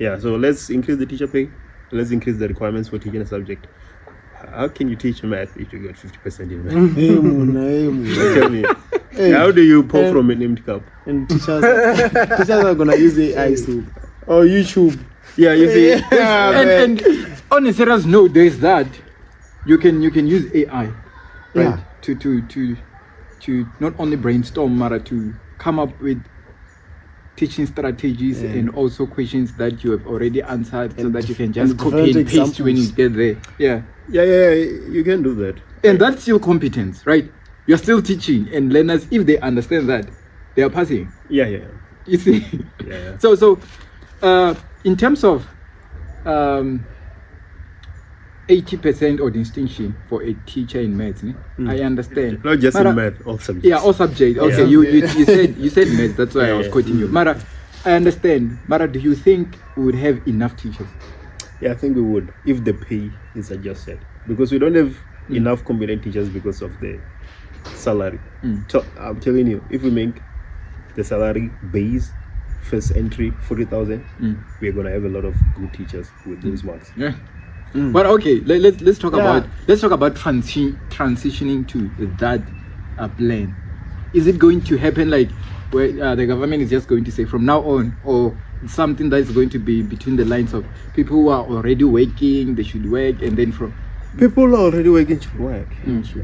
Yeah, so let's increase the teacher pay. Let's increase the requirements for teaching a subject. How can you teach math if you get 50% in math? Tell me. How do you pour from an empty cup? And teachers are gonna use AI soon or YouTube. Yeah, you see. And on a serious note, there is that you can use AI, right? To not only brainstorm, but to come up with teaching strategies and also questions that you have already answered, so that you can just copy and paste when you get there. Yeah, you can do that. And that's still competence, right? You're still teaching, and learners, if they understand that, they are passing. Yeah. You see. Yeah. So in terms of 80% or distinction for a teacher in maths, I understand. Not just in math, all subjects. Yeah, all subjects. Okay, you said maths. That's why I was quoting you. Mara, I understand. Mara, do you think we would have enough teachers? Yeah, I think we would if the pay is adjusted, because we don't have enough competent teachers because of the salary. So I'm telling you, if we make the salary base first entry 40,000, we're gonna have a lot of good teachers with those marks. Yeah. But okay, let's talk about transitioning to that plan. Is it going to happen like where the government is just going to say from now on, or something that is going to be between the lines of people who are already working, they should work, and then from people are already working should work.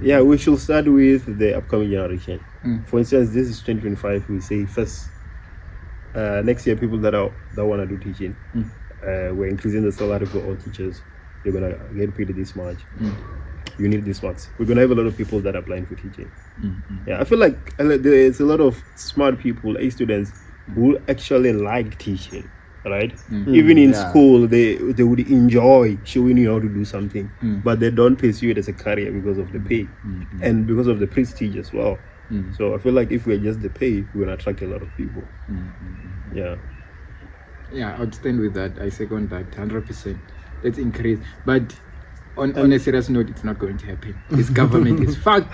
Yeah, we should start with the upcoming generation. For instance, this is 2025. We say first next year, people that want to do teaching, we're increasing the salary for all teachers. You're gonna get paid this much. You need this much. We're gonna have a lot of people that are applying for teaching. Yeah, I feel like there's a lot of smart people, A students, who actually like teaching, right? Even in school, they would enjoy showing you how to do something, but they don't pursue it as a career because of the pay and because of the prestige as well. So I feel like if we adjust the pay, we're gonna attract a lot of people. Yeah, I would stand with that. I second that 100%. Let's increase, but on a serious note, it's not going to happen. This government is fucked.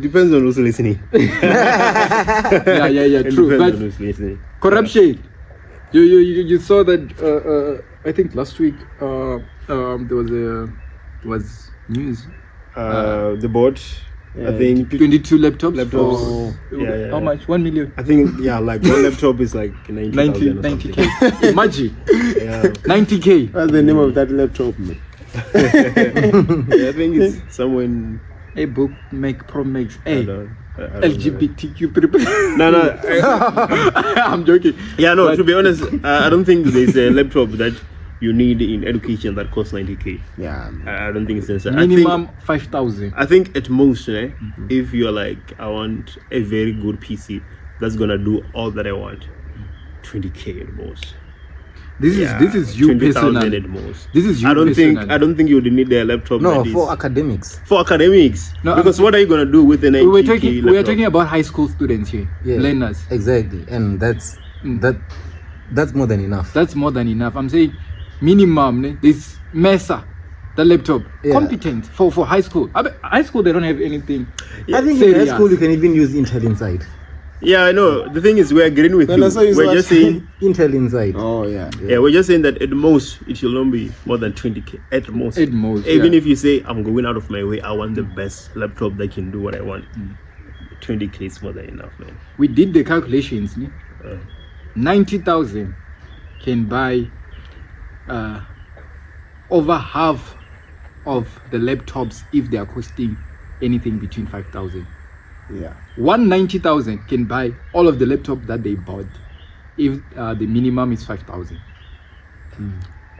Depends on who's listening. Yeah, true. But corruption. You saw that. I think last week there was news. The board. I think 22 laptops. For how much? 1 million. I think like one laptop is like 90K. Imagine. 90K. What's the name of that laptop? I think it's someone. A book make Pro Max. LGBTQ people. No. I'm joking. Yeah, no. But, to be honest, I don't think there's a laptop that you need in education that costs 90K. Yeah, I don't think it's necessary. Minimum 5,000. I think at most, if you're like, I want a very good PC that's gonna do all that I want, 20K at most. This is you personally. At most. This is you. I don't think you would need a laptop. No, for academics. For academics. No, because what are you gonna do with an 90K laptop? We are talking about high school students here, learners. Exactly, and that's more than enough. That's more than enough. I'm saying minimum. This Mesa, the laptop, competent for high school. High school they don't have anything. I think in high school you can even use Intel inside. Yeah, I know. The thing is, we're agreeing with Then you. I saw you We're watch- just saying, Intel inside. Oh yeah. yeah, we're just saying that at most it should not be more than 20k. At most. At most, Even yeah. if you say I'm going out of my way, I want the best laptop that can do what I want. 20k is more than enough, man. We did the calculations. Ne? Uh. 90,000 can buy over half of the laptops if they are costing anything between 5,000. Yeah. 190,000 can buy all of the laptop that they bought if the minimum is 5,000.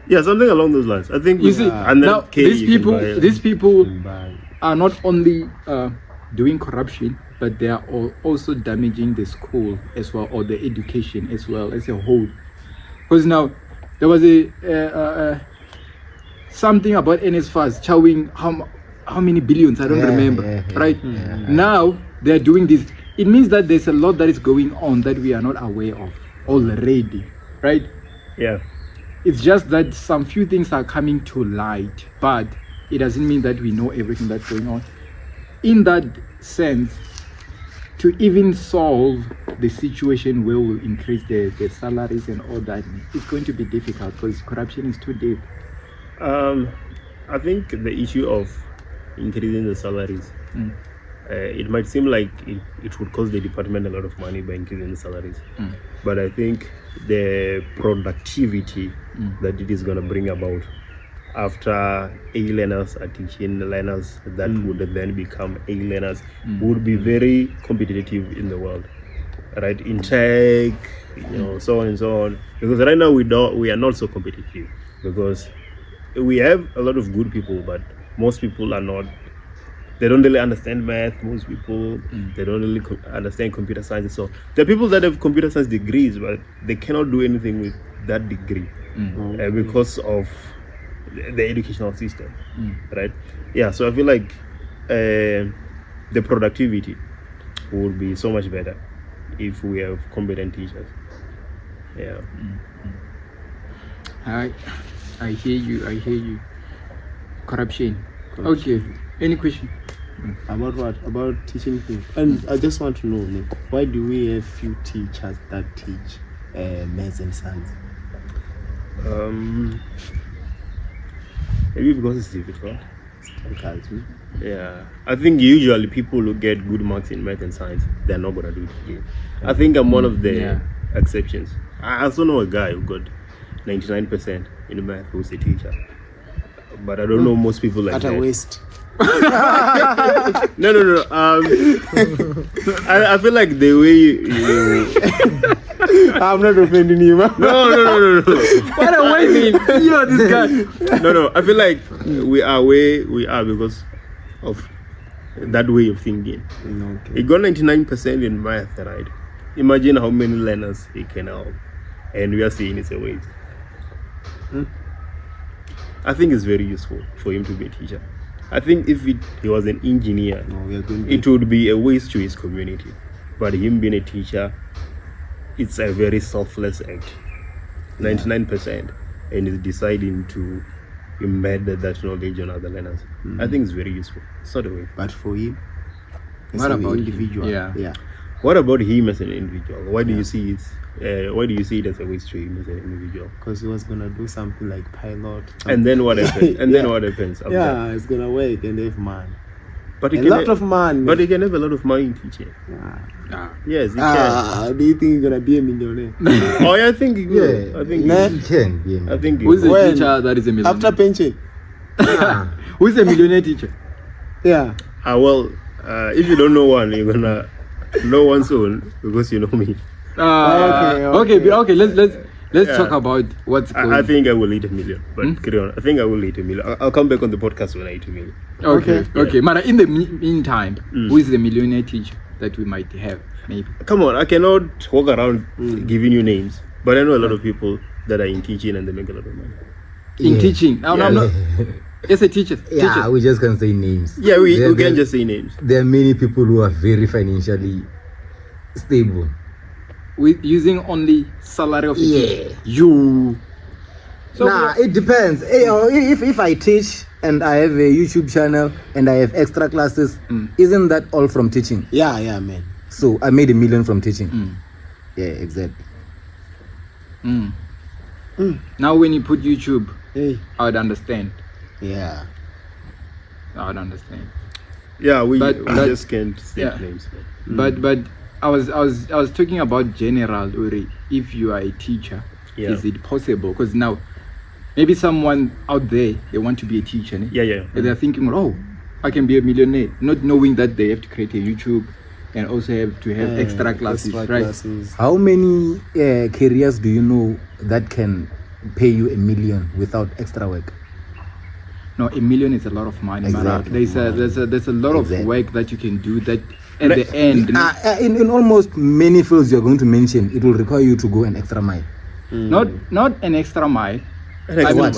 Yeah, something along those lines. I think You see, now 100K these you can people Bye. are not only doing corruption, but they are also damaging the school as well, or the education as well as a whole. Because now there was a something about NSFAS chowing how many billions, I don't remember, right? Now they are doing this. It means that there's a lot that is going on that we are not aware of already, right? Yeah. It's just that some few things are coming to light, but it doesn't mean that we know everything that's going on. In that sense, to even solve the situation where we'll increase the salaries and all that, it's going to be difficult because corruption is too deep. I think the issue of increasing the salaries, it might seem like it would cost the department a lot of money by increasing the salaries, but I think the productivity that it is going to bring about after A learners are teaching learners that would then become A learners would be very competitive in the world, right? In tech, so on and so on. Because right now we are not so competitive because we have a lot of good people, but most people are not. They don't really understand math. Most people they don't really understand computer science. So there are people that have computer science degrees, but they cannot do anything with that degree because of the educational system, right? Yeah, so I feel like the productivity would be so much better if we have competent teachers. Yeah. I hear you. Corruption. Okay. Any question? About what? About teaching things. And I just want to know, Nick, why do we have few teachers that teach maths and science? Maybe because it's difficult. Because Yeah, I think usually people who get good marks in math and science, they're not gonna do it again. I think I'm one of the exceptions. I also know a guy who got 99% in math who's a teacher, but I don't know most people like at that. a waste. No. I feel like the way you I'm not offending you, man. no. What a way, this guy. No. I feel like we are where we are because of that way of thinking. Okay. He got 99% in math, right? Imagine how many learners he can help, and we are saying it's a waste. I think it's very useful for him to be a teacher. I think if he was an engineer, it would be a waste to his community. But him being a teacher, it's a very selfless act. 99%, and he's deciding to embed that knowledge on other learners. I think it's very useful. It's not a way. But for him, as What an about individual? him? Yeah. What about him as an individual? Why do you see it? Why do you see it as a waste to him as an individual? Because he was gonna do something like pilot. And then what happens? And then what happens? After that? Yeah, it's gonna work and have money. But he A can lot of money. But he can have a lot of money in teaching. Yes, he can. Do you think you're gonna be a millionaire? Oh, yeah, I think he will. Yeah, I think Nah. You can. Yeah. I think he Who's the will. When? teacher that is a millionaire? After pension? Who's a millionaire teacher? Yeah. Well, if you don't know one, you're gonna know one soon because you know me. Okay. Let's Yeah. talk about what's going. I think I will eat $1 million. But carry on. I think I will eat $1 million. I'll come back on the podcast when I eat $1 million. Okay. Mara, in the meantime, who is the millionaire teacher that we might have? Maybe. Come on, I cannot walk around giving you names, but I know a lot of people that are in teaching and they make a lot of money. In teaching. No, I'm not. Yes, a teacher. Yeah, we just can say names. Yeah, we There- can just say names. There are many people who are very financially stable. With using only salary of the teacher. Yeah. You. So It depends. If I teach and I have a YouTube channel and I have extra classes, isn't that all from teaching? Yeah, man. So I made $1 million from teaching. Yeah, exactly. Now when you put YouTube, Hey. I would understand. Yeah. I would understand. Yeah, we But- just can't say yeah. names. But I was talking about general, Uri. If you are a teacher, Yeah. is it possible? Because now maybe someone out there, they want to be a teacher. Ne? Yeah. And they're thinking, oh, I can be a millionaire, not knowing that they have to create a YouTube and also have to have extra classes, Extra right? classes. How many careers do you know that can pay you $1 million without extra work? No, $1 million is a lot of money, man. Exactly. There's a lot of Exactly. work that you can do that at the end. In almost many fields you're going to mention, it will require you to go an extra mile. Not an extra mile. Like what?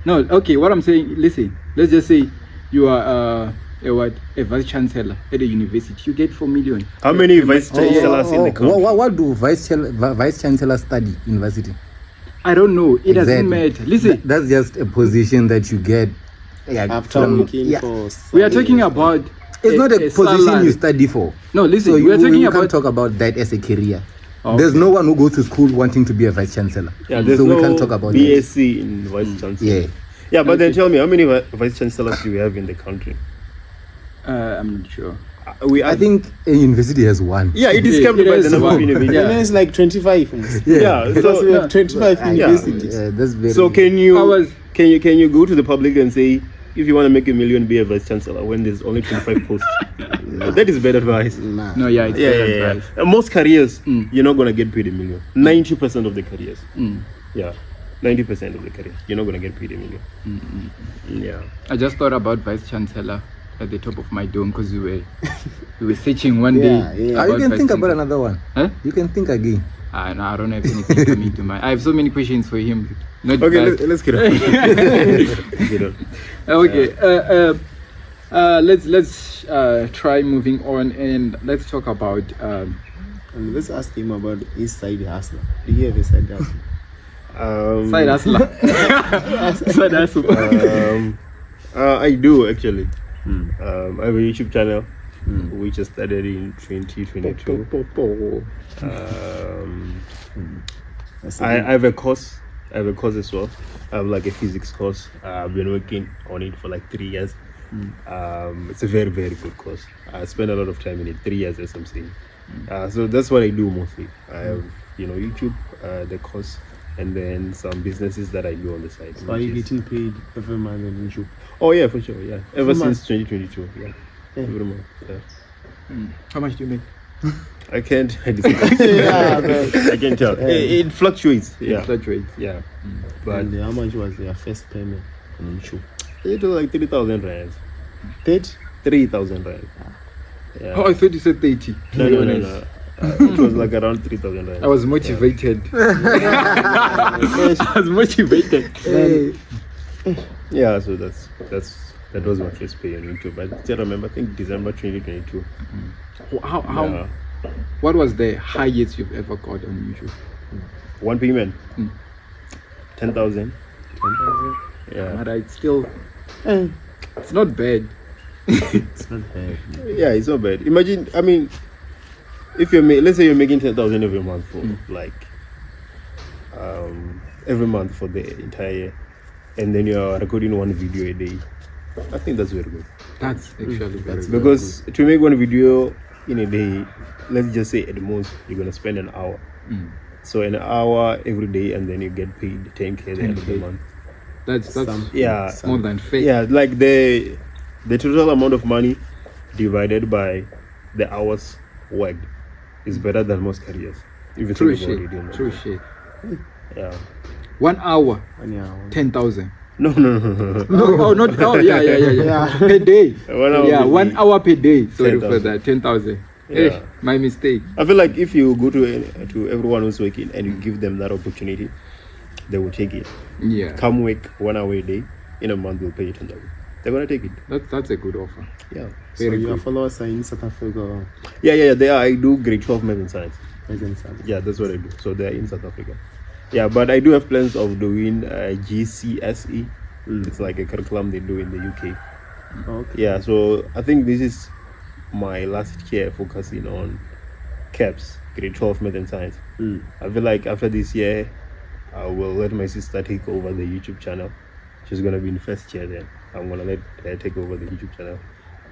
No, okay. What I'm saying, listen. Let's just say you are a vice chancellor at a university. You get 4 million. How many vice chancellors in the country? What do vice chancellors study in university? I don't know. It doesn't matter. Listen, That's just a position that you get. After from- working yeah. for we are talking about. It's not a position salary. you study for. No, listen. So we are talking you about. can't talk about that as a career. Okay. There's no one who goes to school wanting to be a vice chancellor. Yeah, there's so no we can't talk about BSc in vice chancellor. Yeah. Yeah, but then tell me, how many vice chancellors do we have in the country? I'm not sure. I think a university has one. Yeah, it is Yeah, capped it by is the number of one. universities. Yeah. And it's like 25. Yeah, Because so we have 25 universities. That's very. so can I you was- can you go to the public and say, if you want to make $1 million, be a vice chancellor when there's only 25 posts? That is bad advice. Nah. No, yeah, it's Yeah, better yeah, advice. yeah. And most careers, you're not gonna get paid $1 million. 90% of the careers. Yeah, 90% of the careers, you're not gonna get paid $1 million. Yeah. I just thought about vice chancellor at the top of my dome because we were searching one Yeah, day. yeah. You about can vice think about chancellor. another one. Huh? You can think again. No, I don't have anything coming to mind. I have so many questions for him. Not Okay, bad. let's get on. Let's get on. Okay. Let's try moving on and let's talk about And let's ask him about his side hustle. Do you have a side hustle? side hustle. Side hustle. I do actually. I have a YouTube channel which I started in 2022. I have a course. I have a course as well. I have like a physics course. I've been working on it for like 3 years. It's a very, very good course. I spent a lot of time in it, 3 years as I'm saying. So that's what I do mostly. I have, YouTube, the course, and then some businesses that I do on the side. So are you getting paid every month on YouTube? Oh yeah, for sure. Yeah, ever Every since month? 2022. Yeah, every month. Yeah. How much do you make? I can't. Yeah, but- I can tell. It fluctuates. Yeah, Fluctuates. yeah. But And how much was your first payment on YouTube? it was like 3,000 rands. 30? 3,000 rands. Yeah. Oh, I thought you said 30. No. It was like around 3,000 rands. I was motivated. I was motivated. Yeah, so that was my first pay on YouTube. I still remember. I think December 2022. How? Yeah. What was the highest you've ever got on YouTube? One payment. 10,000. 10,000. Yeah. But it's still, it's not bad. It's not bad. Yeah, it's not bad. Imagine, I mean, if let's say you're making 10,000 every month for like every month for the entire year, and then you're recording one video a day. I think that's very good. That's actually very good. Because to make one video in a day, let's just say at the most you're gonna spend an hour. So an hour every day, and then you get paid 10K at the end of the 10K. month. That's Yeah, more than fair. yeah, like the total amount of money divided by the hours worked is better than most careers. If you True think about shit. it, you know. True shit. Yeah. 1 hour, 1 hour. 10,000. No. Oh, not. Oh, yeah. Per day. 1 hour. Yeah, per 1 day. hour per day. Sorry for 10,000. that. 10,000. Yeah. Eh, my mistake. I feel like if you go to everyone who's working and you give them that opportunity, they will take it. Yeah. Come work 1 hour a day, in a month we'll pay you 10,000. They're gonna take it. That's a good offer. Yeah. So Very your good. followers are in South Africa. Yeah. They are. I do grade 12 math and science. Present South. Yeah, that's what I do. So they're in South Africa. Yeah, but I do have plans of doing GCSE. It's like a curriculum they do in the UK. Okay. Yeah, so I think this is my last year focusing on CAPS, grade 12 math and science. Mm. I feel like after this year, I will let my sister take over the YouTube channel. She's gonna be in first year then. I'm gonna let her take over the YouTube channel,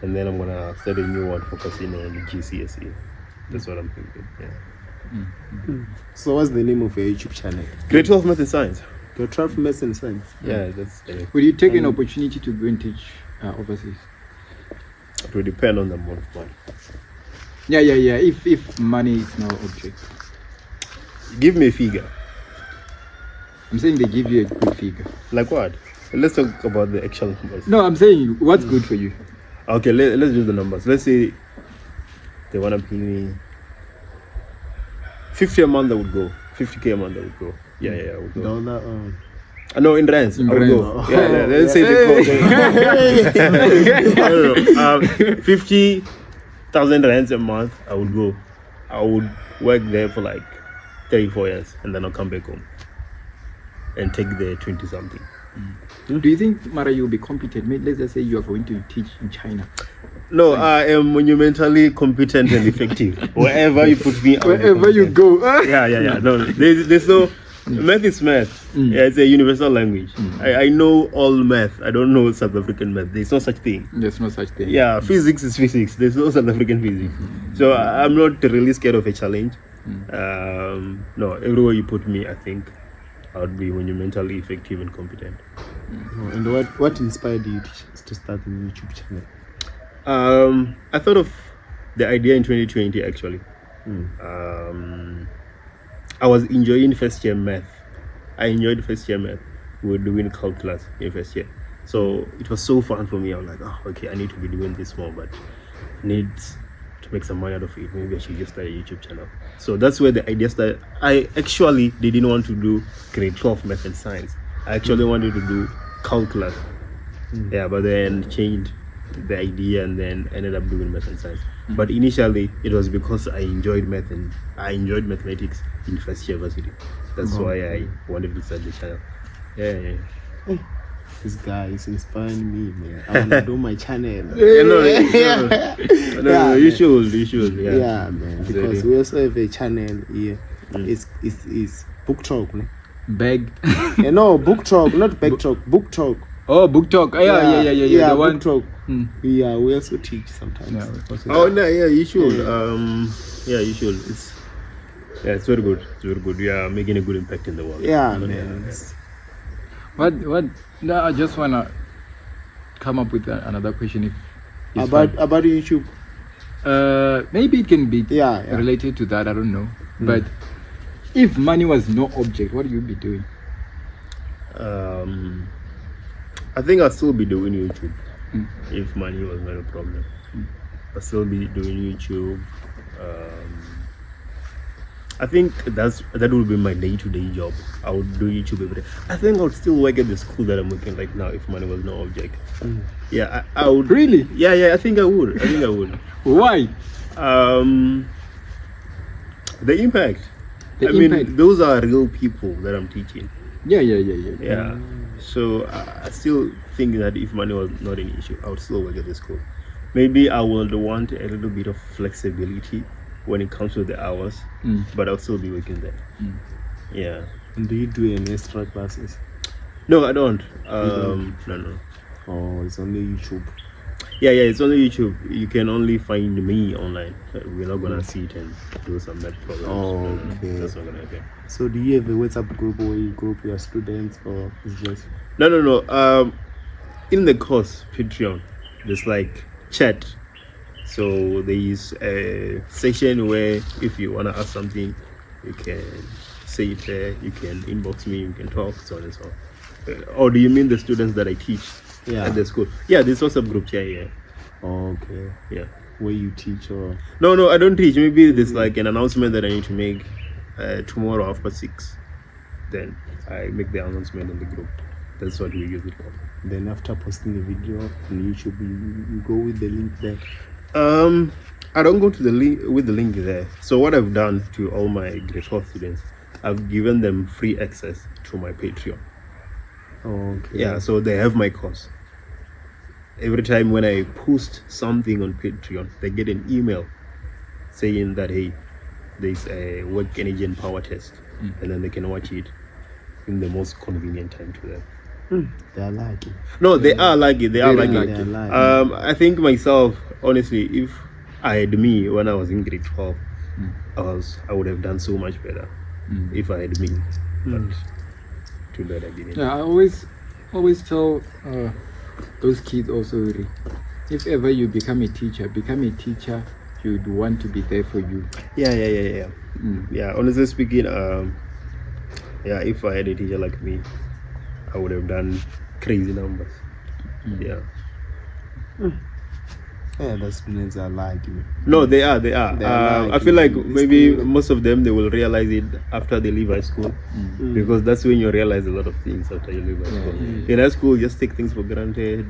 and then I'm gonna start a new one focusing on GCSE. That's what I'm thinking. Yeah. So what's the name of your YouTube channel? Grade 12 math and science. Your 12 maths and science. Yeah, that's it. Will you take an opportunity to go and teach overseas? It will depend on the amount of money. Yeah. If money is no object, Give me a figure. I'm saying they give you a good figure. Like what? Let's talk about the actual numbers. No, I'm saying what's good for you. Okay, let's do the numbers. Let's say they wanna pay me 50 a month. I would go. 50K a month. I would go. Yeah, I would go. Dollar. No, in rands. I would rands. go. Yeah, let's say the 50,000 rands a month. I would go. I would work there for like 34 years, and then I'll come back home and take the 20 something. Do you think, Mara, you'll be competent? Maybe let's just say you are going to teach in China. No, I am monumentally competent and effective. Wherever you put me, I will be Wherever you competent. go. Yeah. No, there's no math is math. Yeah, it's a universal language. I know all math. I don't know South African math. There's no such thing. There's no such thing. Yeah, physics is physics. There's no South African physics. So I'm not really scared of a challenge. No, everywhere you put me, I think I would be monumentally effective and competent. And what inspired you to start the YouTube channel? I thought of the idea in 2020 actually. I was enjoying first year math. I enjoyed first year math. We were doing calculus in first year. So it was so fun for me. I was like, oh, okay, I need to be doing this more, but I need to make some money out of it. Maybe I should just start a YouTube channel. So that's where the idea started. I actually didn't want to do grade 12 math and science. I actually wanted to do calculus. Yeah, but then changed the idea and then ended up doing math and science. But initially it was because I enjoyed math and I enjoyed mathematics in first year varsity. That's why I wanted to start the channel. Yeah. This guy is inspiring me, man. I wanna do my channel. No, you should. Yeah, man. Because we also have a channel here. It's book talk, ne? Bag. No, book talk, not bag talk. Book talk. Oh, book talk. Yeah. The book one. talk. Yeah, we also teach sometimes. Yeah, Oh no, yeah, you should. You should. It's very good. It's very good. We are making a good impact in the world. Yeah, man. What? No, I just wanna come up with another question. If it's About fine. YouTube. Maybe it can be Yeah. related to that. I don't know. But if money was no object, what would you be doing? I think I'll still be doing YouTube if money was not a problem. I'll still be doing YouTube. I think that would be my day-to-day job. I would do YouTube every day. I think I would still work at the school that I'm working right now if money was no object. Yeah, I would. Really? Yeah, I think I would. Why? The impact. The I mean, impact. those are real people that I'm teaching. Yeah. Yeah. So I still think that if money was not an issue, I would still work at the school. Maybe I would want a little bit of flexibility when it comes to the hours, but I'll still be working there. Yeah. And do you do any extra classes? No, I don't. No. Oh, it's only YouTube. Yeah, it's only YouTube. You can only find me online. We're not gonna sit and do some math problems. Oh, No, okay. that's not gonna happen. So do you have a WhatsApp group where you group your students, or it's just? No. In the course Patreon, there's like chat. So there is a section where if you wanna ask something, you can say it there. You can inbox me. You can talk, so on and so on. Or do you mean the students that I teach at the school? Yeah, there's WhatsApp group chat here. Oh, okay. Yeah. Where you teach or? No, I don't teach. Maybe there's like an announcement that I need to make tomorrow after 6. Then I make the announcement in the group. That's what we use it for. Then after posting the video on YouTube, you go with the link there. I don't go to the link with the link there. So what I've done to all my grade 12 students, I've given them free access to my Patreon. Oh, okay. Yeah, so they have my course. Every time when I post something on Patreon, they get an email saying that, hey, there's a work energy and power test, and then they can watch it in the most convenient time to them. They are lucky. No, they are lucky. They are Very lucky. lucky. They are lucky. I think myself, honestly, if I had me when I was in grade 12, I would have done so much better if I had me. But too bad I didn't. Yeah, I always tell those kids also, if ever you become a teacher, you'd want to be there for you. Yeah. Yeah, honestly speaking, if I had a teacher like me, I would have done crazy numbers. Yeah. Yeah, the students are lucky. No, they are. They are I lucky. feel like This maybe thing- most of them, they will realize it after they leave high school, because that's when you realize a lot of things after you leave high school. In high school, you just take things for granted,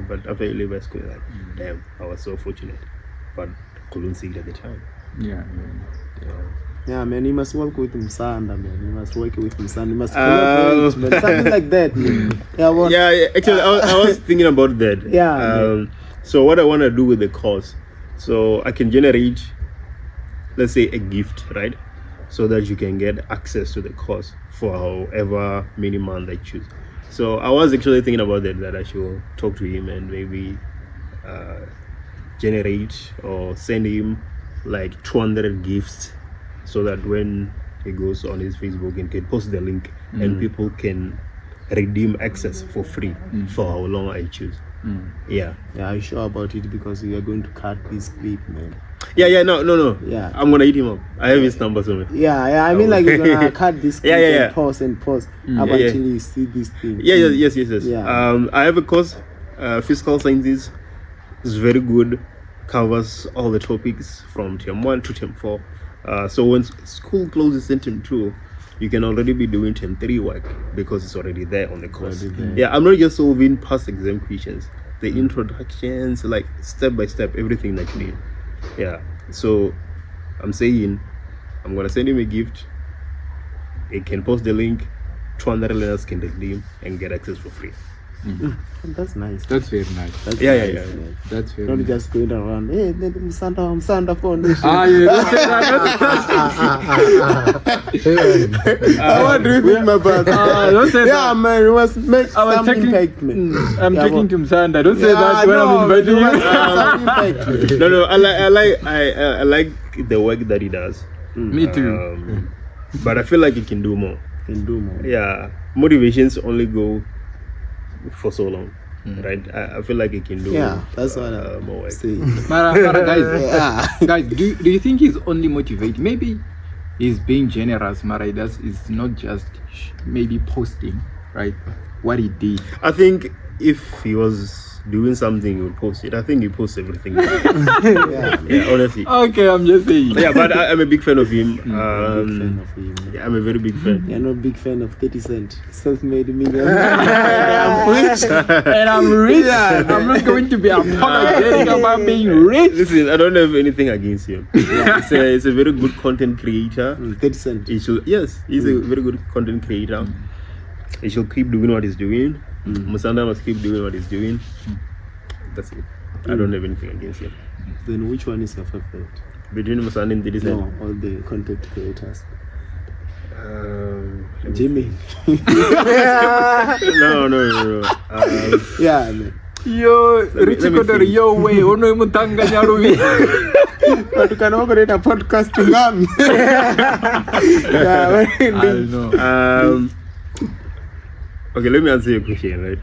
but after you leave high school, you're like, damn, I was so fortunate, but couldn't see it at the time. Yeah. Yeah, man, you must work with Musanda, man. You must work with Musanda. You must collaborate, man. Something like that, man. Yeah, well, Yeah, actually, I was thinking about that. Yeah. So what I want to do with the course, so I can generate, let's say, a gift, right? So that you can get access to the course for however many months I choose. So I was actually thinking about that I should talk to him and maybe generate or send him like 200 gifts, so that when he goes on his Facebook and can post the link and people can redeem access for free for how long I choose. Yeah. Yeah, are you sure about it? Because we are going to cut this clip, man. No. Yeah. I'm gonna hit him up. I have his number somewhere. Yeah, I mean, like, you're gonna cut this clip Yeah. and pause up Yeah. until you see this thing. Yes. Yeah. I have a course, Physical Sciences. It's very good. Covers all the topics from term 1 to term 4. So when school closes in term 2, you can already be doing term 3 work because it's already there on the course. Already there. Yeah, I'm not just solving past exam questions. The introductions, like step by step, everything that you need. Yeah. So I'm saying I'm gonna send him a gift. He can post the link. 200 learners can redeem and get access for free. That's nice. That's very nice. That's Yeah, nice, yeah. man. That's very Not nice. just going around, hey, the Musanda Foundation. Don't say that. What do you think, my brother? Don't say Yeah, that. man, you must make I was some checking- impact, man. I'm Yeah, talking but- to Musanda. Don't say Yeah, that when no, I'm man, inviting you must you. make some impact. No, I like the work that he does. Me too. But I feel like he can do more. Can do more. Yeah, motivations only go for so long, right? I feel like he can do. Yeah, that's what more I'm work. saying. Mara, guys, Yeah. guys, do you think he's only motivated? Maybe he's being generous, Mara. It's not just maybe posting, right? What he did. I think if he was doing something, he would post it. I think he posts everything. Yeah, Yeah, honestly. Okay, I'm just saying. Yeah, but I'm a big fan of him. big fan of him. Yeah, I'm a very big fan. You're not a big fan of 30 Cent, self-made millionaire. I'm rich. And I'm rich. I'm not going to be apologetic about being rich. Listen, I don't have anything against him. It's a very good content creator. 30 Cent. He should, yes, he's a very good content creator. He should keep doing what he's doing. Musanda must keep doing what he's doing. That's it. I don't have anything against him. Then which one is your favorite? Between Musanda and Diddy, No, all the content creators. let me- Jimmy. No. Yeah, man. Yo, me Richie think. Kodori, yo way, ono mutanga nyaruvi. But you can operate a podcast to them. Yeah, I don't know. Okay, let me answer your question, right?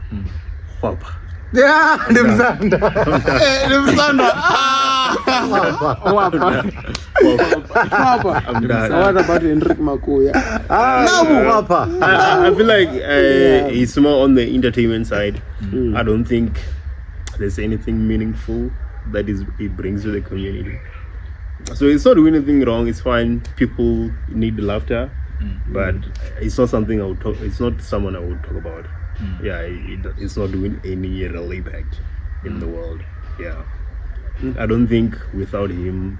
Papa. Yeah, the Musanda. Papa. I'm done. So what about Enrique Makuya? Papa. I feel like he's more on the entertainment side. I don't think there's anything meaningful that he brings to the community. So it's not doing anything wrong. It's fine. People need the laughter, but it's not something I would talk. It's not someone I would talk about. Yeah, it's not doing any real impact in the world. Yeah, I don't think without him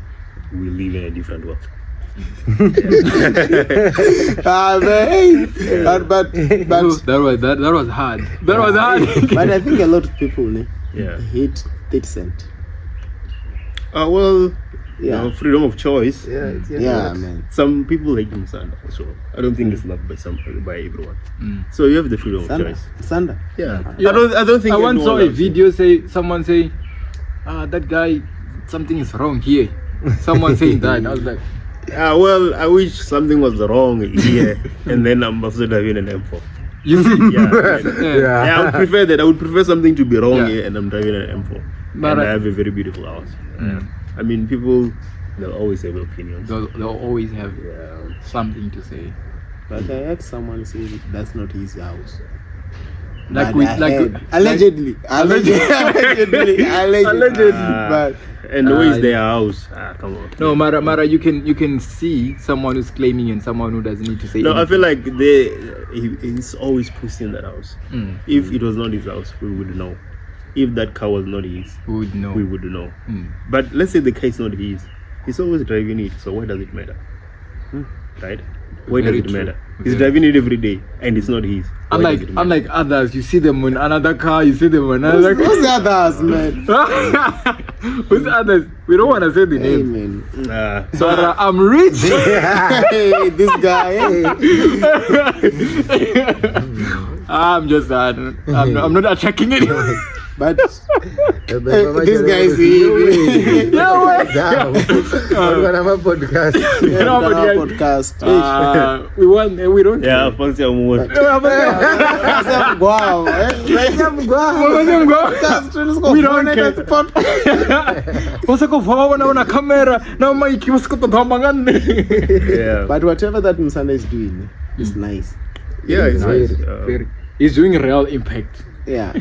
we live in a different world. Man. But That was hard. That was hard. but I think a lot of people Yeah. hate 30 Cent. Well, Yeah. freedom of choice. Yeah, it's Yeah, man. Some people hate Musanda, so I don't think it's loved by everyone. Mm. So you have the freedom of Sanda. choice. Sanda. Yeah. Yeah. I don't think I once saw everyone a loves it. video someone say, that guy, something is wrong here. Someone saying that. I was like, Well, I wish something was wrong here, and then I'm also driving an M4. you see, Yeah, I would prefer that. I would prefer something to be wrong Yeah. here, and I'm driving an M4, But and I- I have a very beautiful house. I mean, people, they'll always have opinions. they'll always have Yeah. something to say. But I heard someone say that's not his house. Like But we, I like heard- allegedly, allegedly, but And the way it's their house. Come on. no, Mara, you can see someone who's claiming and someone who doesn't need to say. No, I anything. feel like he's always pushing that house. Mm. If it was not his house, we would know. If that car was not his, Who would know? we would know. Mm. But let's say the car is not his. He's always driving it, so why does it matter? Right? Why Very does it true. matter? He's Very driving it every day, and it's not his. Why does it matter? Unlike others, you see them on another car, you see them on another car. who's the others, man? Who's others? We don't want to say the Hey, name. man. So I'm rich. Hey, this guy. Hey. I'm just I'm not attacking anyone. But This this guy is here. No way. Another podcast. You know, but yeah, podcast. we don't. Yeah, fancy more. Wow. We don't care. Wasakuvona camera now Mike Yeah. But whatever that Musanda is doing is nice. Yeah, it's nice. Very. He's doing real impact. Yeah.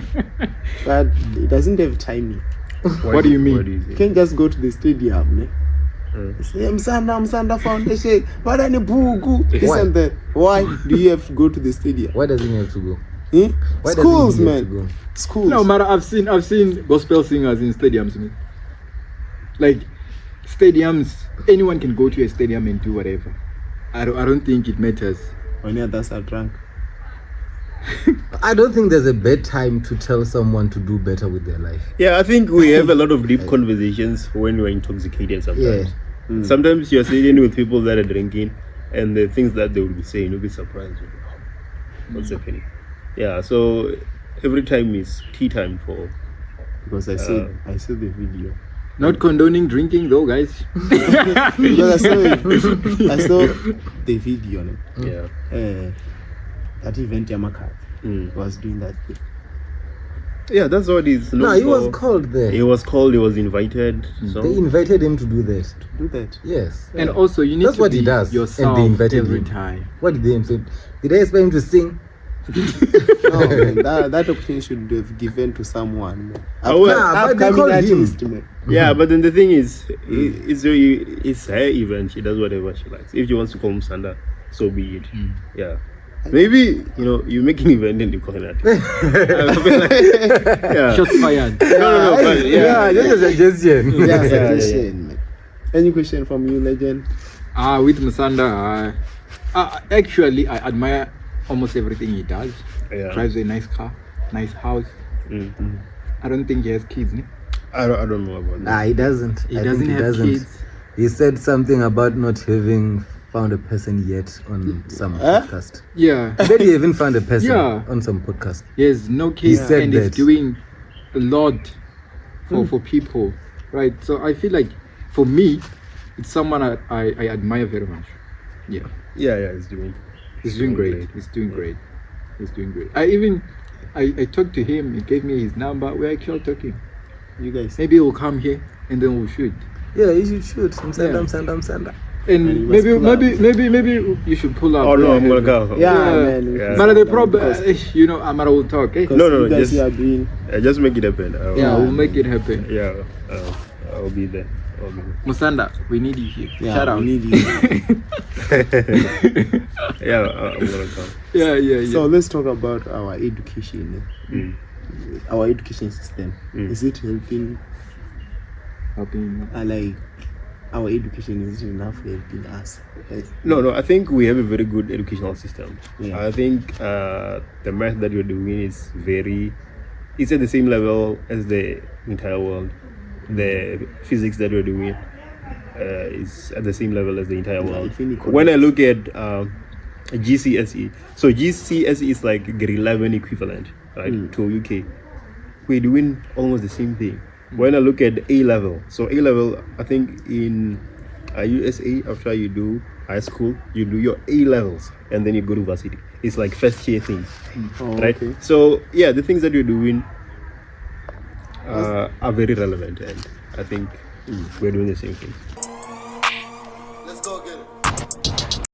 But he doesn't have timing. What do you mean? You can't just go to the stadium. Ne? Say, Musanda Foundation. What any bugu? This Why? and that. Why do you have to go to the stadium? Why doesn't he have to go? Hmm? Why Schools, doesn't he have to man. go? Schools. No, Mara, I've seen gospel singers in stadiums. Man. Like stadiums, anyone can go to a stadium and do whatever. I don't think it matters. When the others are drunk. I don't think there's a bad time to tell someone to do better with their life. Yeah, I think we have a lot of deep conversations when we're intoxicated sometimes. Yeah. Sometimes you're sitting with people that are drinking, and the things that they will be saying, you'll be surprised. What's happening? Yeah, so every time is tea time for. Because I saw the video. Not condoning drinking though, guys. Because I saw the video. Ne? Yeah. That event Yamaka was doing that thing. Yeah, that's what he's. No, he was called there. He was called. He was invited. So They invited him to do that. Do that. Yes. And also, you need That's to what be he does, yourself and they invited every him. time. What did they say? Did I expect him to sing? No, man, that opportunity should have given to someone. Man. Oh, well, Nah, but they Upcoming called him. artist, man. yeah, but then the thing is, it's her event. She does whatever she likes. If she wants to call Musanda, so be it. Yeah. Maybe you make an event and you call it. Yeah. Shots fired. No, but yeah. just a suggestion. Yeah, suggestion, man. Any question from you, legend? With Musanda, actually, I admire almost everything he does. Yeah. Drives a nice car, nice house. Mm. I don't think he has kids. Ne? I don't know about that. Nah, he doesn't. He I doesn't think have kids. He said something about not having found a person yet on some podcast. Yeah. I bet he even found a person Yeah. on some podcast. He has no kids said and he's that. doing a lot for people. Right? So I feel like for me, it's someone I admire very much. Yeah. Yeah, he's doing great. He's doing great. He's doing great. I talked to him, he gave me his number. We're actually talking. You guys. Maybe he'll come here and then we'll shoot. Yeah, you should shoot. Musanda, Yeah. Musanda. And And you must pull maybe you should pull up. Oh no, I'm gonna go. Yeah, Yeah. man. Yeah. But the problem, Amara will talk. Eh? No, you guys just- are doing. Just make it happen. Yeah, we'll make it happen. Yeah, I'll be there. Musanda, we need you here. Yeah, Shout out. we need you. Yeah, I'm gonna come. Yeah. So let's talk about our education. Mm. Our education system. Is it helping? Like our education is enough helping us? No, I think we have a very good educational system. Yeah. I think the math that you're doing is it's at the same level as the entire world. the physics that we're doing is at the same level as the entire world. if any When I look at GCSE, so GCSE is like grade 11 equivalent, right, to UK. We're doing almost the same thing. When I look at A level, so A level, I think in USA, after you do high school, you do your A levels and then you go to varsity. It's like first year things, right? Okay. So yeah, the things that you're doing are very relevant, and I think we're doing the same thing.